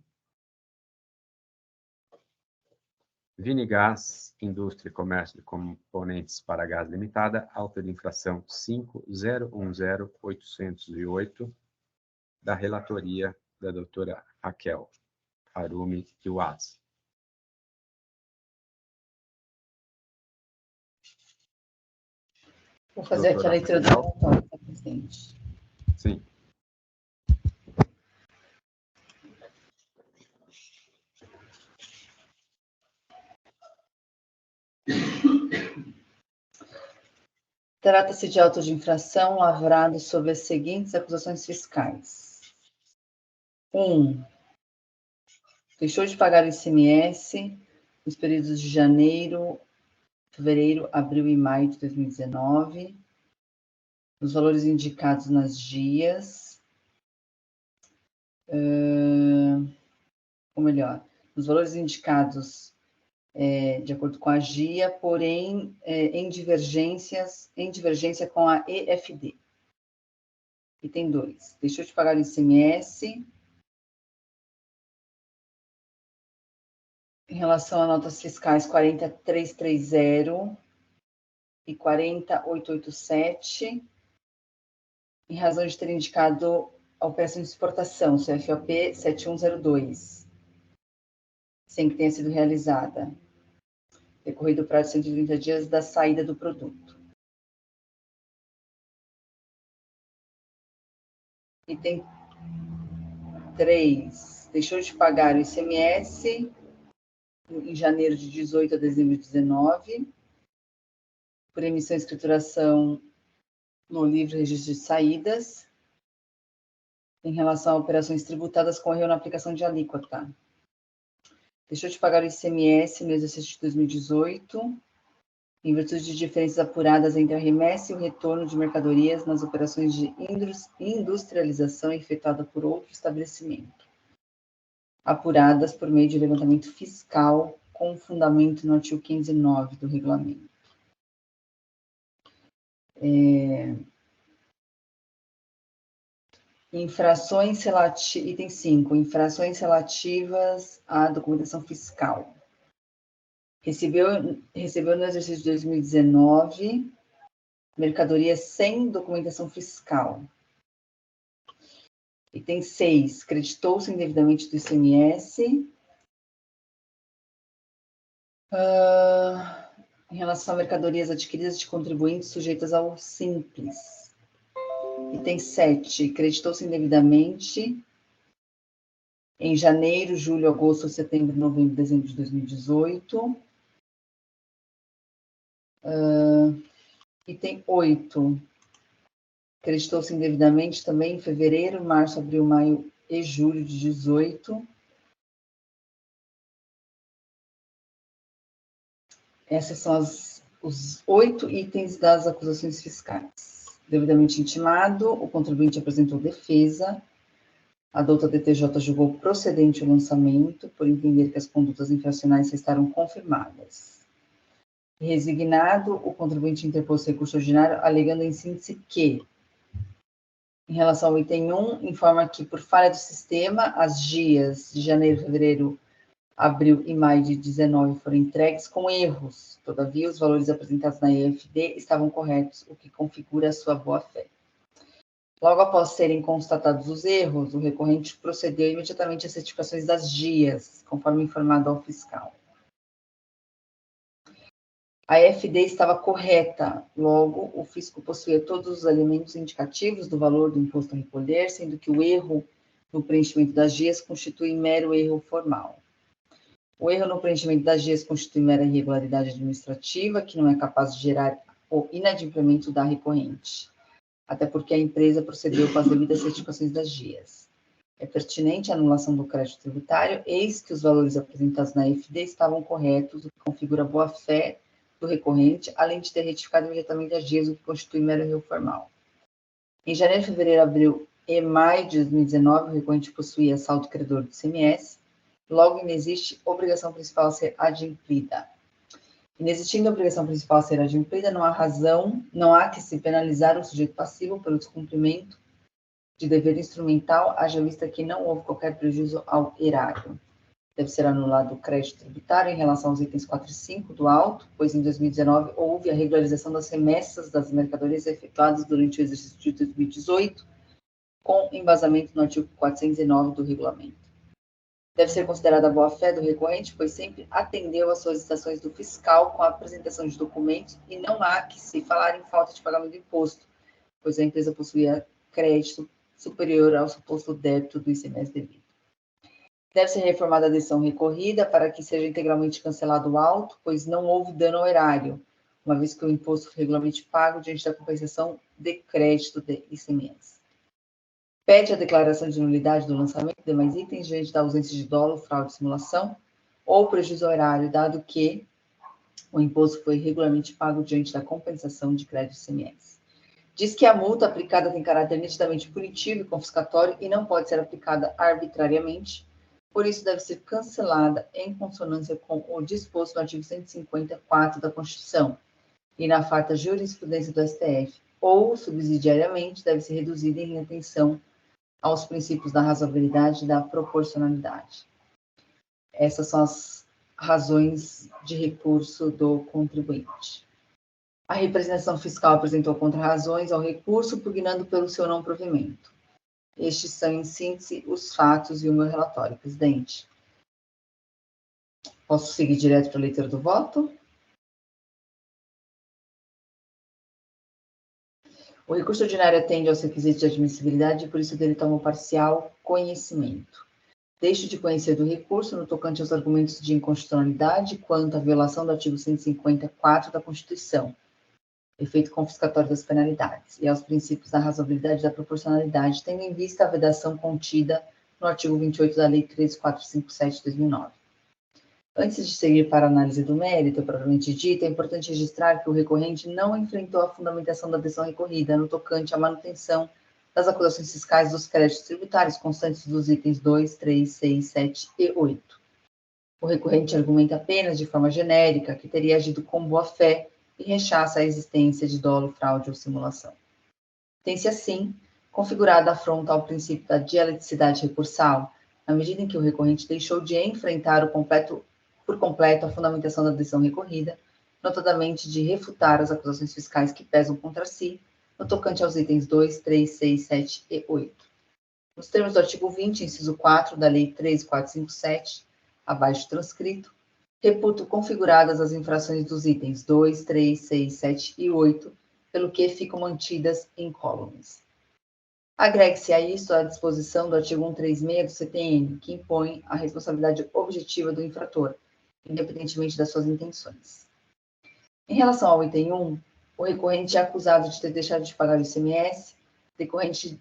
Vinigás, Indústria e Comércio de Componentes para Gás Limitada, auto de infração 5010808, da relatoria da doutora Raquel Harumi Iwaz. Vou fazer aqui a leitura do relatório, presidente. Sim. Trata-se de auto de infração lavrado sob as seguintes acusações fiscais. 1. Deixou de pagar o ICMS nos períodos de janeiro, fevereiro, abril e maio de 2019, nos valores indicados nas GIAs, ou melhor, nos valores indicados de acordo com a GIA, porém em divergência com a EFD. Item 2. Deixou de pagar o ICMS em relação a notas fiscais 40330 e 40887, em razão de ter indicado a operação de exportação, CFOP 7102, sem que tenha sido realizada, decorrido o prazo de 130 dias da saída do produto. Item 3. Deixou de pagar o ICMS em janeiro de 18 a dezembro de 19, por emissão e escrituração no livro registro de saídas, em relação a operações tributadas com erro na aplicação de alíquota. Deixou de pagar o ICMS no exercício de 2018, em virtude de diferenças apuradas entre a remessa e o retorno de mercadorias nas operações de industrialização efetuada por outro estabelecimento, apuradas por meio de levantamento fiscal com fundamento no artigo 509 do regulamento. Item 5, infrações relativas à documentação fiscal. Recebeu no exercício de 2019 mercadorias sem documentação fiscal. Item 6, creditou-se indevidamente do ICMS em relação a mercadorias adquiridas de contribuintes sujeitas ao Simples. Item 7, creditou-se indevidamente em janeiro, julho, agosto, setembro, novembro, dezembro de 2018. Item 8. Creditou-se indevidamente também em fevereiro, março, abril, maio e julho de 18. Esses são os 8 itens das acusações fiscais. Devidamente intimado, o contribuinte apresentou defesa. A douta DTJ julgou procedente o lançamento, por entender que as condutas infracionais restaram confirmadas. Resignado, o contribuinte interpôs recurso ordinário, alegando em síntese que, em relação ao item 1, informa que, por falha do sistema, as GIAs de janeiro, fevereiro, abril e maio de 19 foram entregues com erros. Todavia, os valores apresentados na EFD estavam corretos, o que configura a sua boa-fé. Logo após serem constatados os erros, o recorrente procedeu imediatamente às certificações das GIAs, conforme informado ao fiscal. A EFD estava correta, logo, o fisco possuía todos os elementos indicativos do valor do imposto a recolher, sendo que o erro no preenchimento das GIAs constitui mero erro formal. O erro no preenchimento das GIAs constitui mera irregularidade administrativa, que não é capaz de gerar o inadimplemento da recorrente, até porque a empresa procedeu com as devidas certificações das GIAs. É pertinente a anulação do crédito tributário, eis que os valores apresentados na EFD estavam corretos, o que configura boa-fé do recorrente, além de ter retificado imediatamente as GIAs, o que constitui mero erro formal. Em janeiro, fevereiro, abril e maio de 2019, o recorrente possuía saldo credor do ICMS, logo inexiste obrigação principal a ser adimplida. Inexistindo a obrigação principal a ser adimplida, não há que se penalizar o sujeito passivo pelo descumprimento de dever instrumental, haja vista que não houve qualquer prejuízo ao erário. Deve ser anulado o crédito tributário em relação aos itens 4 e 5 do auto, pois em 2019 houve a regularização das remessas das mercadorias efetuadas durante o exercício de 2018, com embasamento no artigo 409 do regulamento. Deve ser considerada a boa-fé do recorrente, pois sempre atendeu às solicitações do fiscal com a apresentação de documentos e não há que se falar em falta de pagamento do imposto, pois a empresa possuía crédito superior ao suposto débito do ICMS devido. Deve ser reformada a decisão recorrida para que seja integralmente cancelado o auto, pois não houve dano ao erário, uma vez que o imposto foi regularmente pago diante da compensação de crédito de ICMS. Pede a declaração de nulidade do lançamento de demais itens diante da ausência de dolo, fraude, simulação ou prejuízo ao erário, dado que o imposto foi regularmente pago diante da compensação de crédito ICMS. Diz que a multa aplicada tem caráter nitidamente punitivo e confiscatório e não pode ser aplicada arbitrariamente, por isso deve ser cancelada em consonância com o disposto no artigo 154 da Constituição e na farta jurisprudência do STF, ou, subsidiariamente, deve ser reduzida em atenção aos princípios da razoabilidade e da proporcionalidade. Essas são as razões de recurso do contribuinte. A representação fiscal apresentou contra-razões ao recurso, pugnando pelo seu não provimento. Estes são, em síntese, os fatos e o meu relatório. Presidente, posso seguir direto para a leitura do voto? O recurso ordinário atende aos requisitos de admissibilidade e, por isso, dele toma parcial conhecimento. Deixo de conhecer do recurso no tocante aos argumentos de inconstitucionalidade quanto à violação do artigo 154 da Constituição, efeito confiscatório das penalidades, e aos princípios da razoabilidade e da proporcionalidade, tendo em vista a vedação contida no artigo 28 da Lei 13457 de 2009. Antes de seguir para a análise do mérito, propriamente dito, é importante registrar que o recorrente não enfrentou a fundamentação da decisão recorrida no tocante à manutenção das acusações fiscais dos créditos tributários constantes dos itens 2, 3, 6, 7 e 8. O recorrente argumenta apenas de forma genérica que teria agido com boa-fé e rechaça a existência de dolo, fraude ou simulação. Tem-se, assim, configurada a afronta ao princípio da dialeticidade recursal, na medida em que o recorrente deixou de enfrentar por completo a fundamentação da decisão recorrida, notadamente de refutar as acusações fiscais que pesam contra si, no tocante aos itens 2, 3, 6, 7 e 8. Nos termos do artigo 20, inciso 4 da Lei 13457, abaixo transcrito, reputo configuradas as infrações dos itens 2, 3, 6, 7 e 8, pelo que ficam mantidas incólumes. Agregue-se a isso a disposição do artigo 136 do CTN, que impõe a responsabilidade objetiva do infrator, independentemente das suas intenções. Em relação ao item 1, o recorrente é acusado de ter deixado de pagar o ICMS, decorrente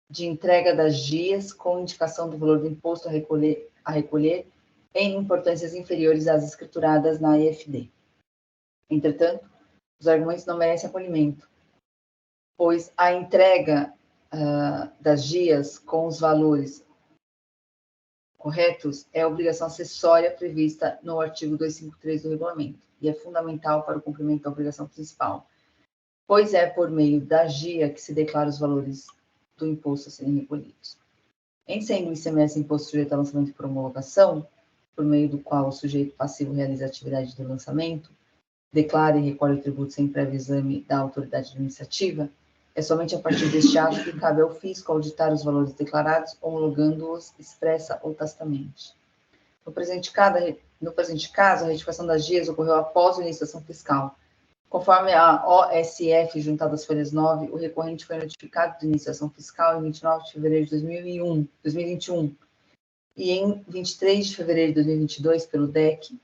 de entrega das GIAs com indicação do valor do imposto a recolher em importâncias inferiores às escrituradas na EFD. Entretanto, os argumentos não merecem acolhimento, pois a entrega das GIAs com os valores corretos é a obrigação acessória prevista no artigo 253 do regulamento e é fundamental para o cumprimento da obrigação principal, pois é por meio da GIA que se declara os valores do imposto a serem recolhidos. Em sendo o ICMS imposto sujeito a lançamento por homologação, por meio do qual o sujeito passivo realiza a atividade do lançamento, declara e recolhe o tributo sem prévio exame da autoridade administrativa, é somente a partir deste ato que cabe ao fisco auditar os valores declarados, homologando-os expressa ou tacitamente. No presente caso, a retificação das GIAs ocorreu após o início da ação fiscal. Conforme a OSF, juntada às folhas 9, o recorrente foi notificado do início da ação fiscal em 29 de fevereiro de 2021 e em 23 de fevereiro de 2022 pelo DEC,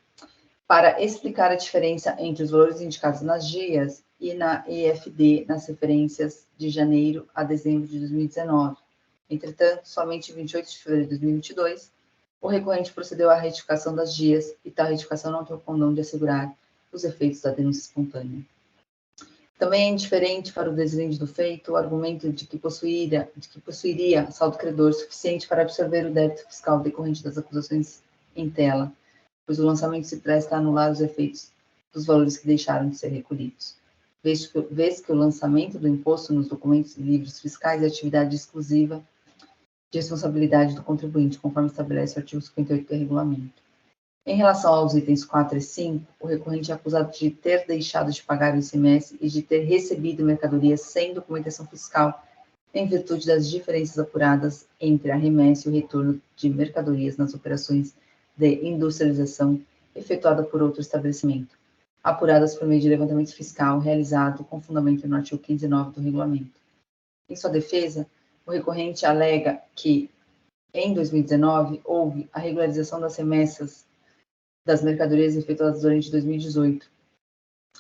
para explicar a diferença entre os valores indicados nas GIAs e na EFD nas referências de janeiro a dezembro de 2019. Entretanto, somente em 28 de fevereiro de 2022, o recorrente procedeu à retificação das GIAs e tal retificação não tem o condão de assegurar os efeitos da denúncia espontânea. Também é indiferente para o deslinde do feito o argumento de que possuiria saldo credor suficiente para absorver o débito fiscal decorrente das acusações em tela, pois o lançamento se presta a anular os efeitos dos valores que deixaram de ser recolhidos. Vez que o lançamento do imposto nos documentos e livros fiscais é atividade exclusiva de responsabilidade do contribuinte, conforme estabelece o artigo 58 do regulamento. Em relação aos itens 4 e 5, o recorrente é acusado de ter deixado de pagar o ICMS e de ter recebido mercadorias sem documentação fiscal, em virtude das diferenças apuradas entre a remessa e o retorno de mercadorias nas operações de industrialização efetuada por outro estabelecimento, apuradas por meio de levantamento fiscal realizado com fundamento no artigo 15.9 do regulamento. Em sua defesa, o recorrente alega que, em 2019, houve a regularização das remessas das mercadorias efetuadas durante 2018,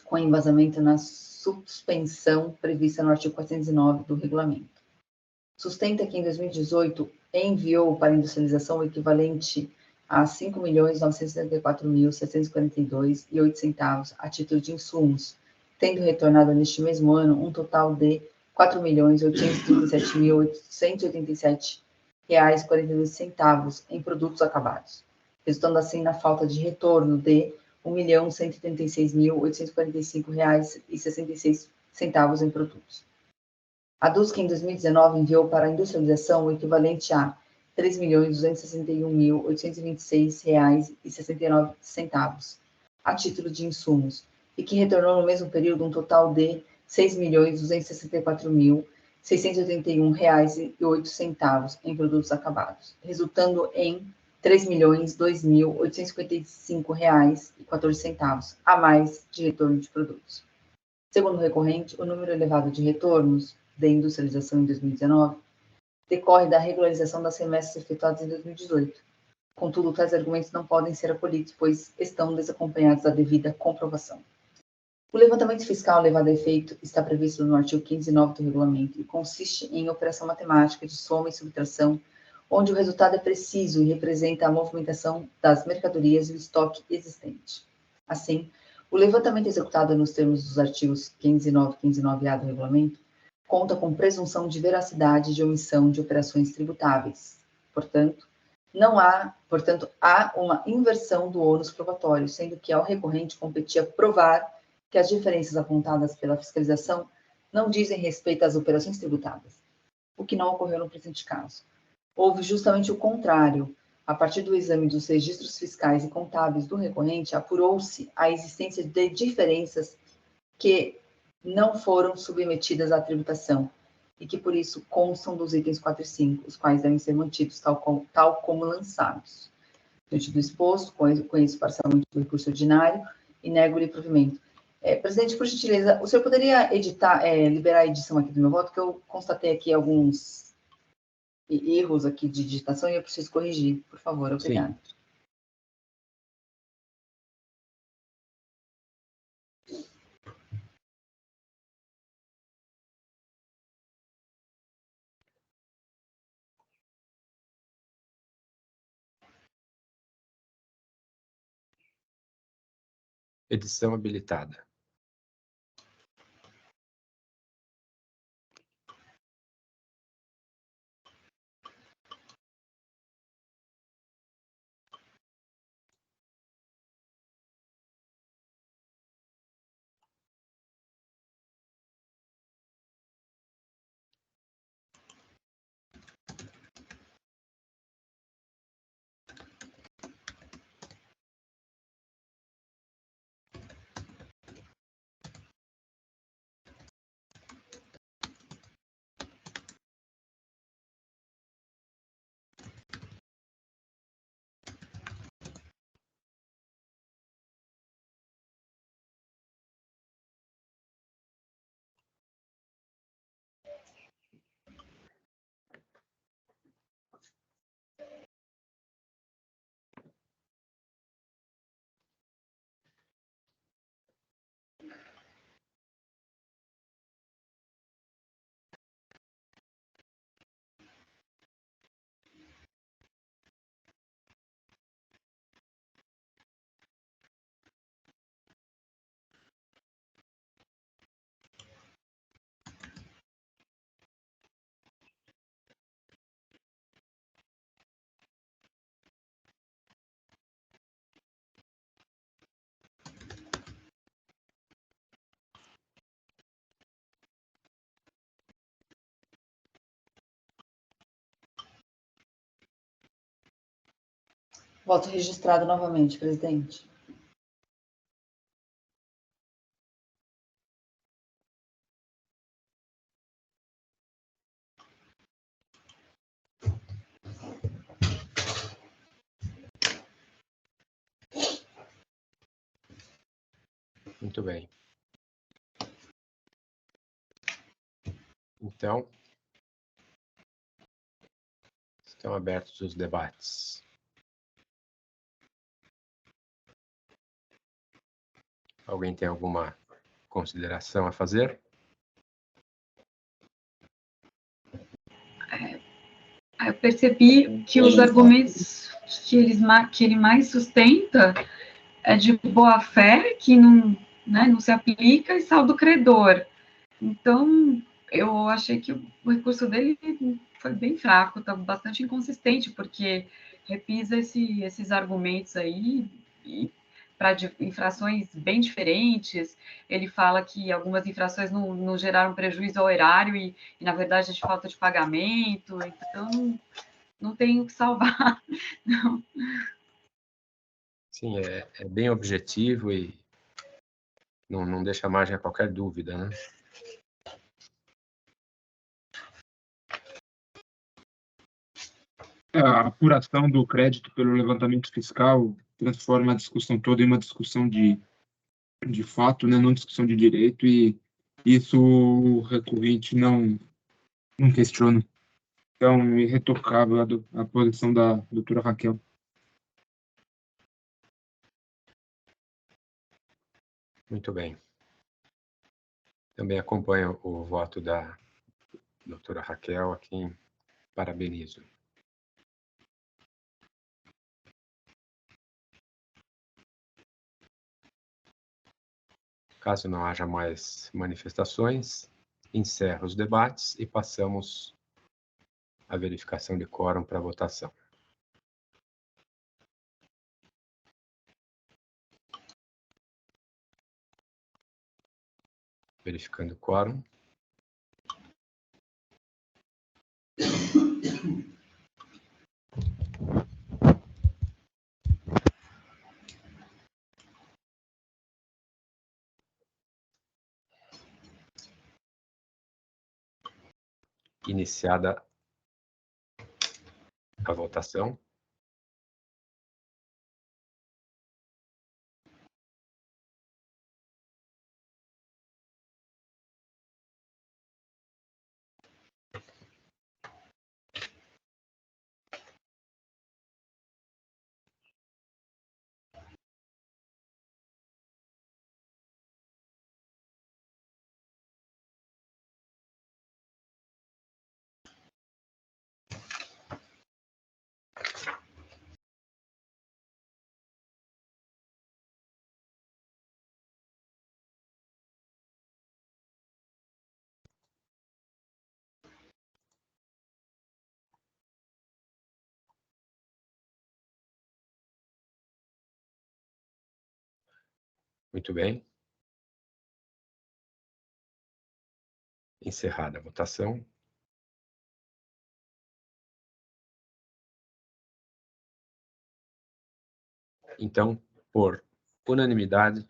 com embasamento na suspensão prevista no artigo 409 do regulamento. Sustenta que, em 2018, enviou para industrialização o equivalente a R$ 5.974.742,08 a título de insumos, tendo retornado neste mesmo ano um total de R$ 4.837.887,42 em produtos acabados, resultando assim na falta de retorno de R$ 1.136.845,66 em produtos. Aduz que em 2019 enviou para a industrialização o equivalente a R$ 3.261.826,69 a título de insumos, e que retornou no mesmo período um total de R$ 6.264.681,08 em produtos acabados, resultando em R$ 3.002.855,14 a mais de retorno de produtos. Segundo o recorrente, o número elevado de retornos de industrialização em 2019 decorre da regularização das remessas efetuadas em 2018. Contudo, tais argumentos não podem ser acolhidos, pois estão desacompanhados da devida comprovação. O levantamento fiscal levado a efeito está previsto no artigo 15.9 do regulamento e consiste em operação matemática de soma e subtração, onde o resultado é preciso e representa a movimentação das mercadorias e o estoque existente. Assim, o levantamento executado nos termos dos artigos 15.9 e 15.9A do regulamento conta com presunção de veracidade de omissão de operações tributáveis. Portanto, há uma inversão do ônus probatório, sendo que ao recorrente competia provar que as diferenças apontadas pela fiscalização não dizem respeito às operações tributadas, o que não ocorreu no presente caso. Houve justamente o contrário. A partir do exame dos registros fiscais e contábeis do recorrente, apurou-se a existência de diferenças que não foram submetidas à tributação e que, por isso, constam dos itens 4 e 5, os quais devem ser mantidos tal como lançados. Diante do exposto, conheço parcialmente do recurso ordinário e nego-lhe provimento. Presidente, por gentileza, o senhor poderia liberar a edição aqui do meu voto, que eu constatei aqui alguns erros aqui de digitação e eu preciso corrigir, por favor, obrigada. Sim. Edição habilitada. Voto registrado novamente, presidente. Muito bem. Então, estão abertos os debates. Alguém tem alguma consideração a fazer? Eu percebi que os argumentos que ele mais sustenta é de boa-fé, que não, né, não se aplica, e saldo credor. Então, eu achei que o recurso dele foi bem fraco, está bastante inconsistente, porque repisa esses argumentos aí para infrações bem diferentes. Ele fala que algumas infrações não geraram prejuízo ao erário e, na verdade, é de falta de pagamento. Então, não tem o que salvar. Não. Sim, é bem objetivo e não deixa margem a qualquer dúvida, né? A apuração do crédito pelo levantamento fiscal transforma a discussão toda em uma discussão de fato, né, não discussão de direito, e isso o recorrente não questiona. Então, irretocável a posição da doutora Raquel. Muito bem. Também acompanho o voto da doutora Raquel, a quem parabenizo. Caso não haja mais manifestações, encerro os debates e passamos à verificação de quórum para votação. Verificando o quórum. Iniciada a votação. Muito bem. Encerrada a votação. Então, por unanimidade,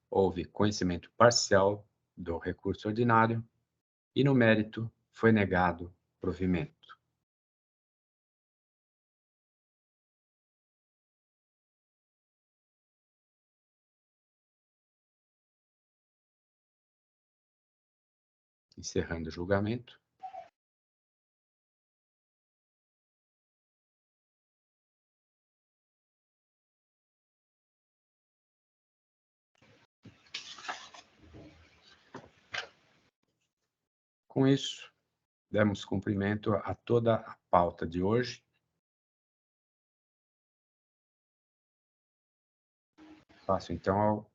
houve conhecimento parcial do recurso ordinário e, no mérito, foi negado provimento. Encerrando o julgamento. Com isso, demos cumprimento a toda a pauta de hoje. Passo, então, ao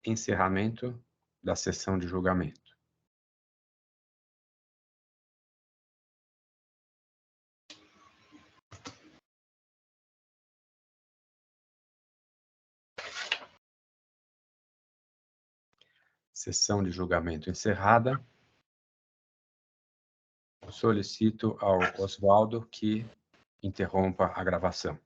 encerramento da sessão de julgamento. Sessão de julgamento encerrada. Solicito ao Oswaldo que interrompa a gravação.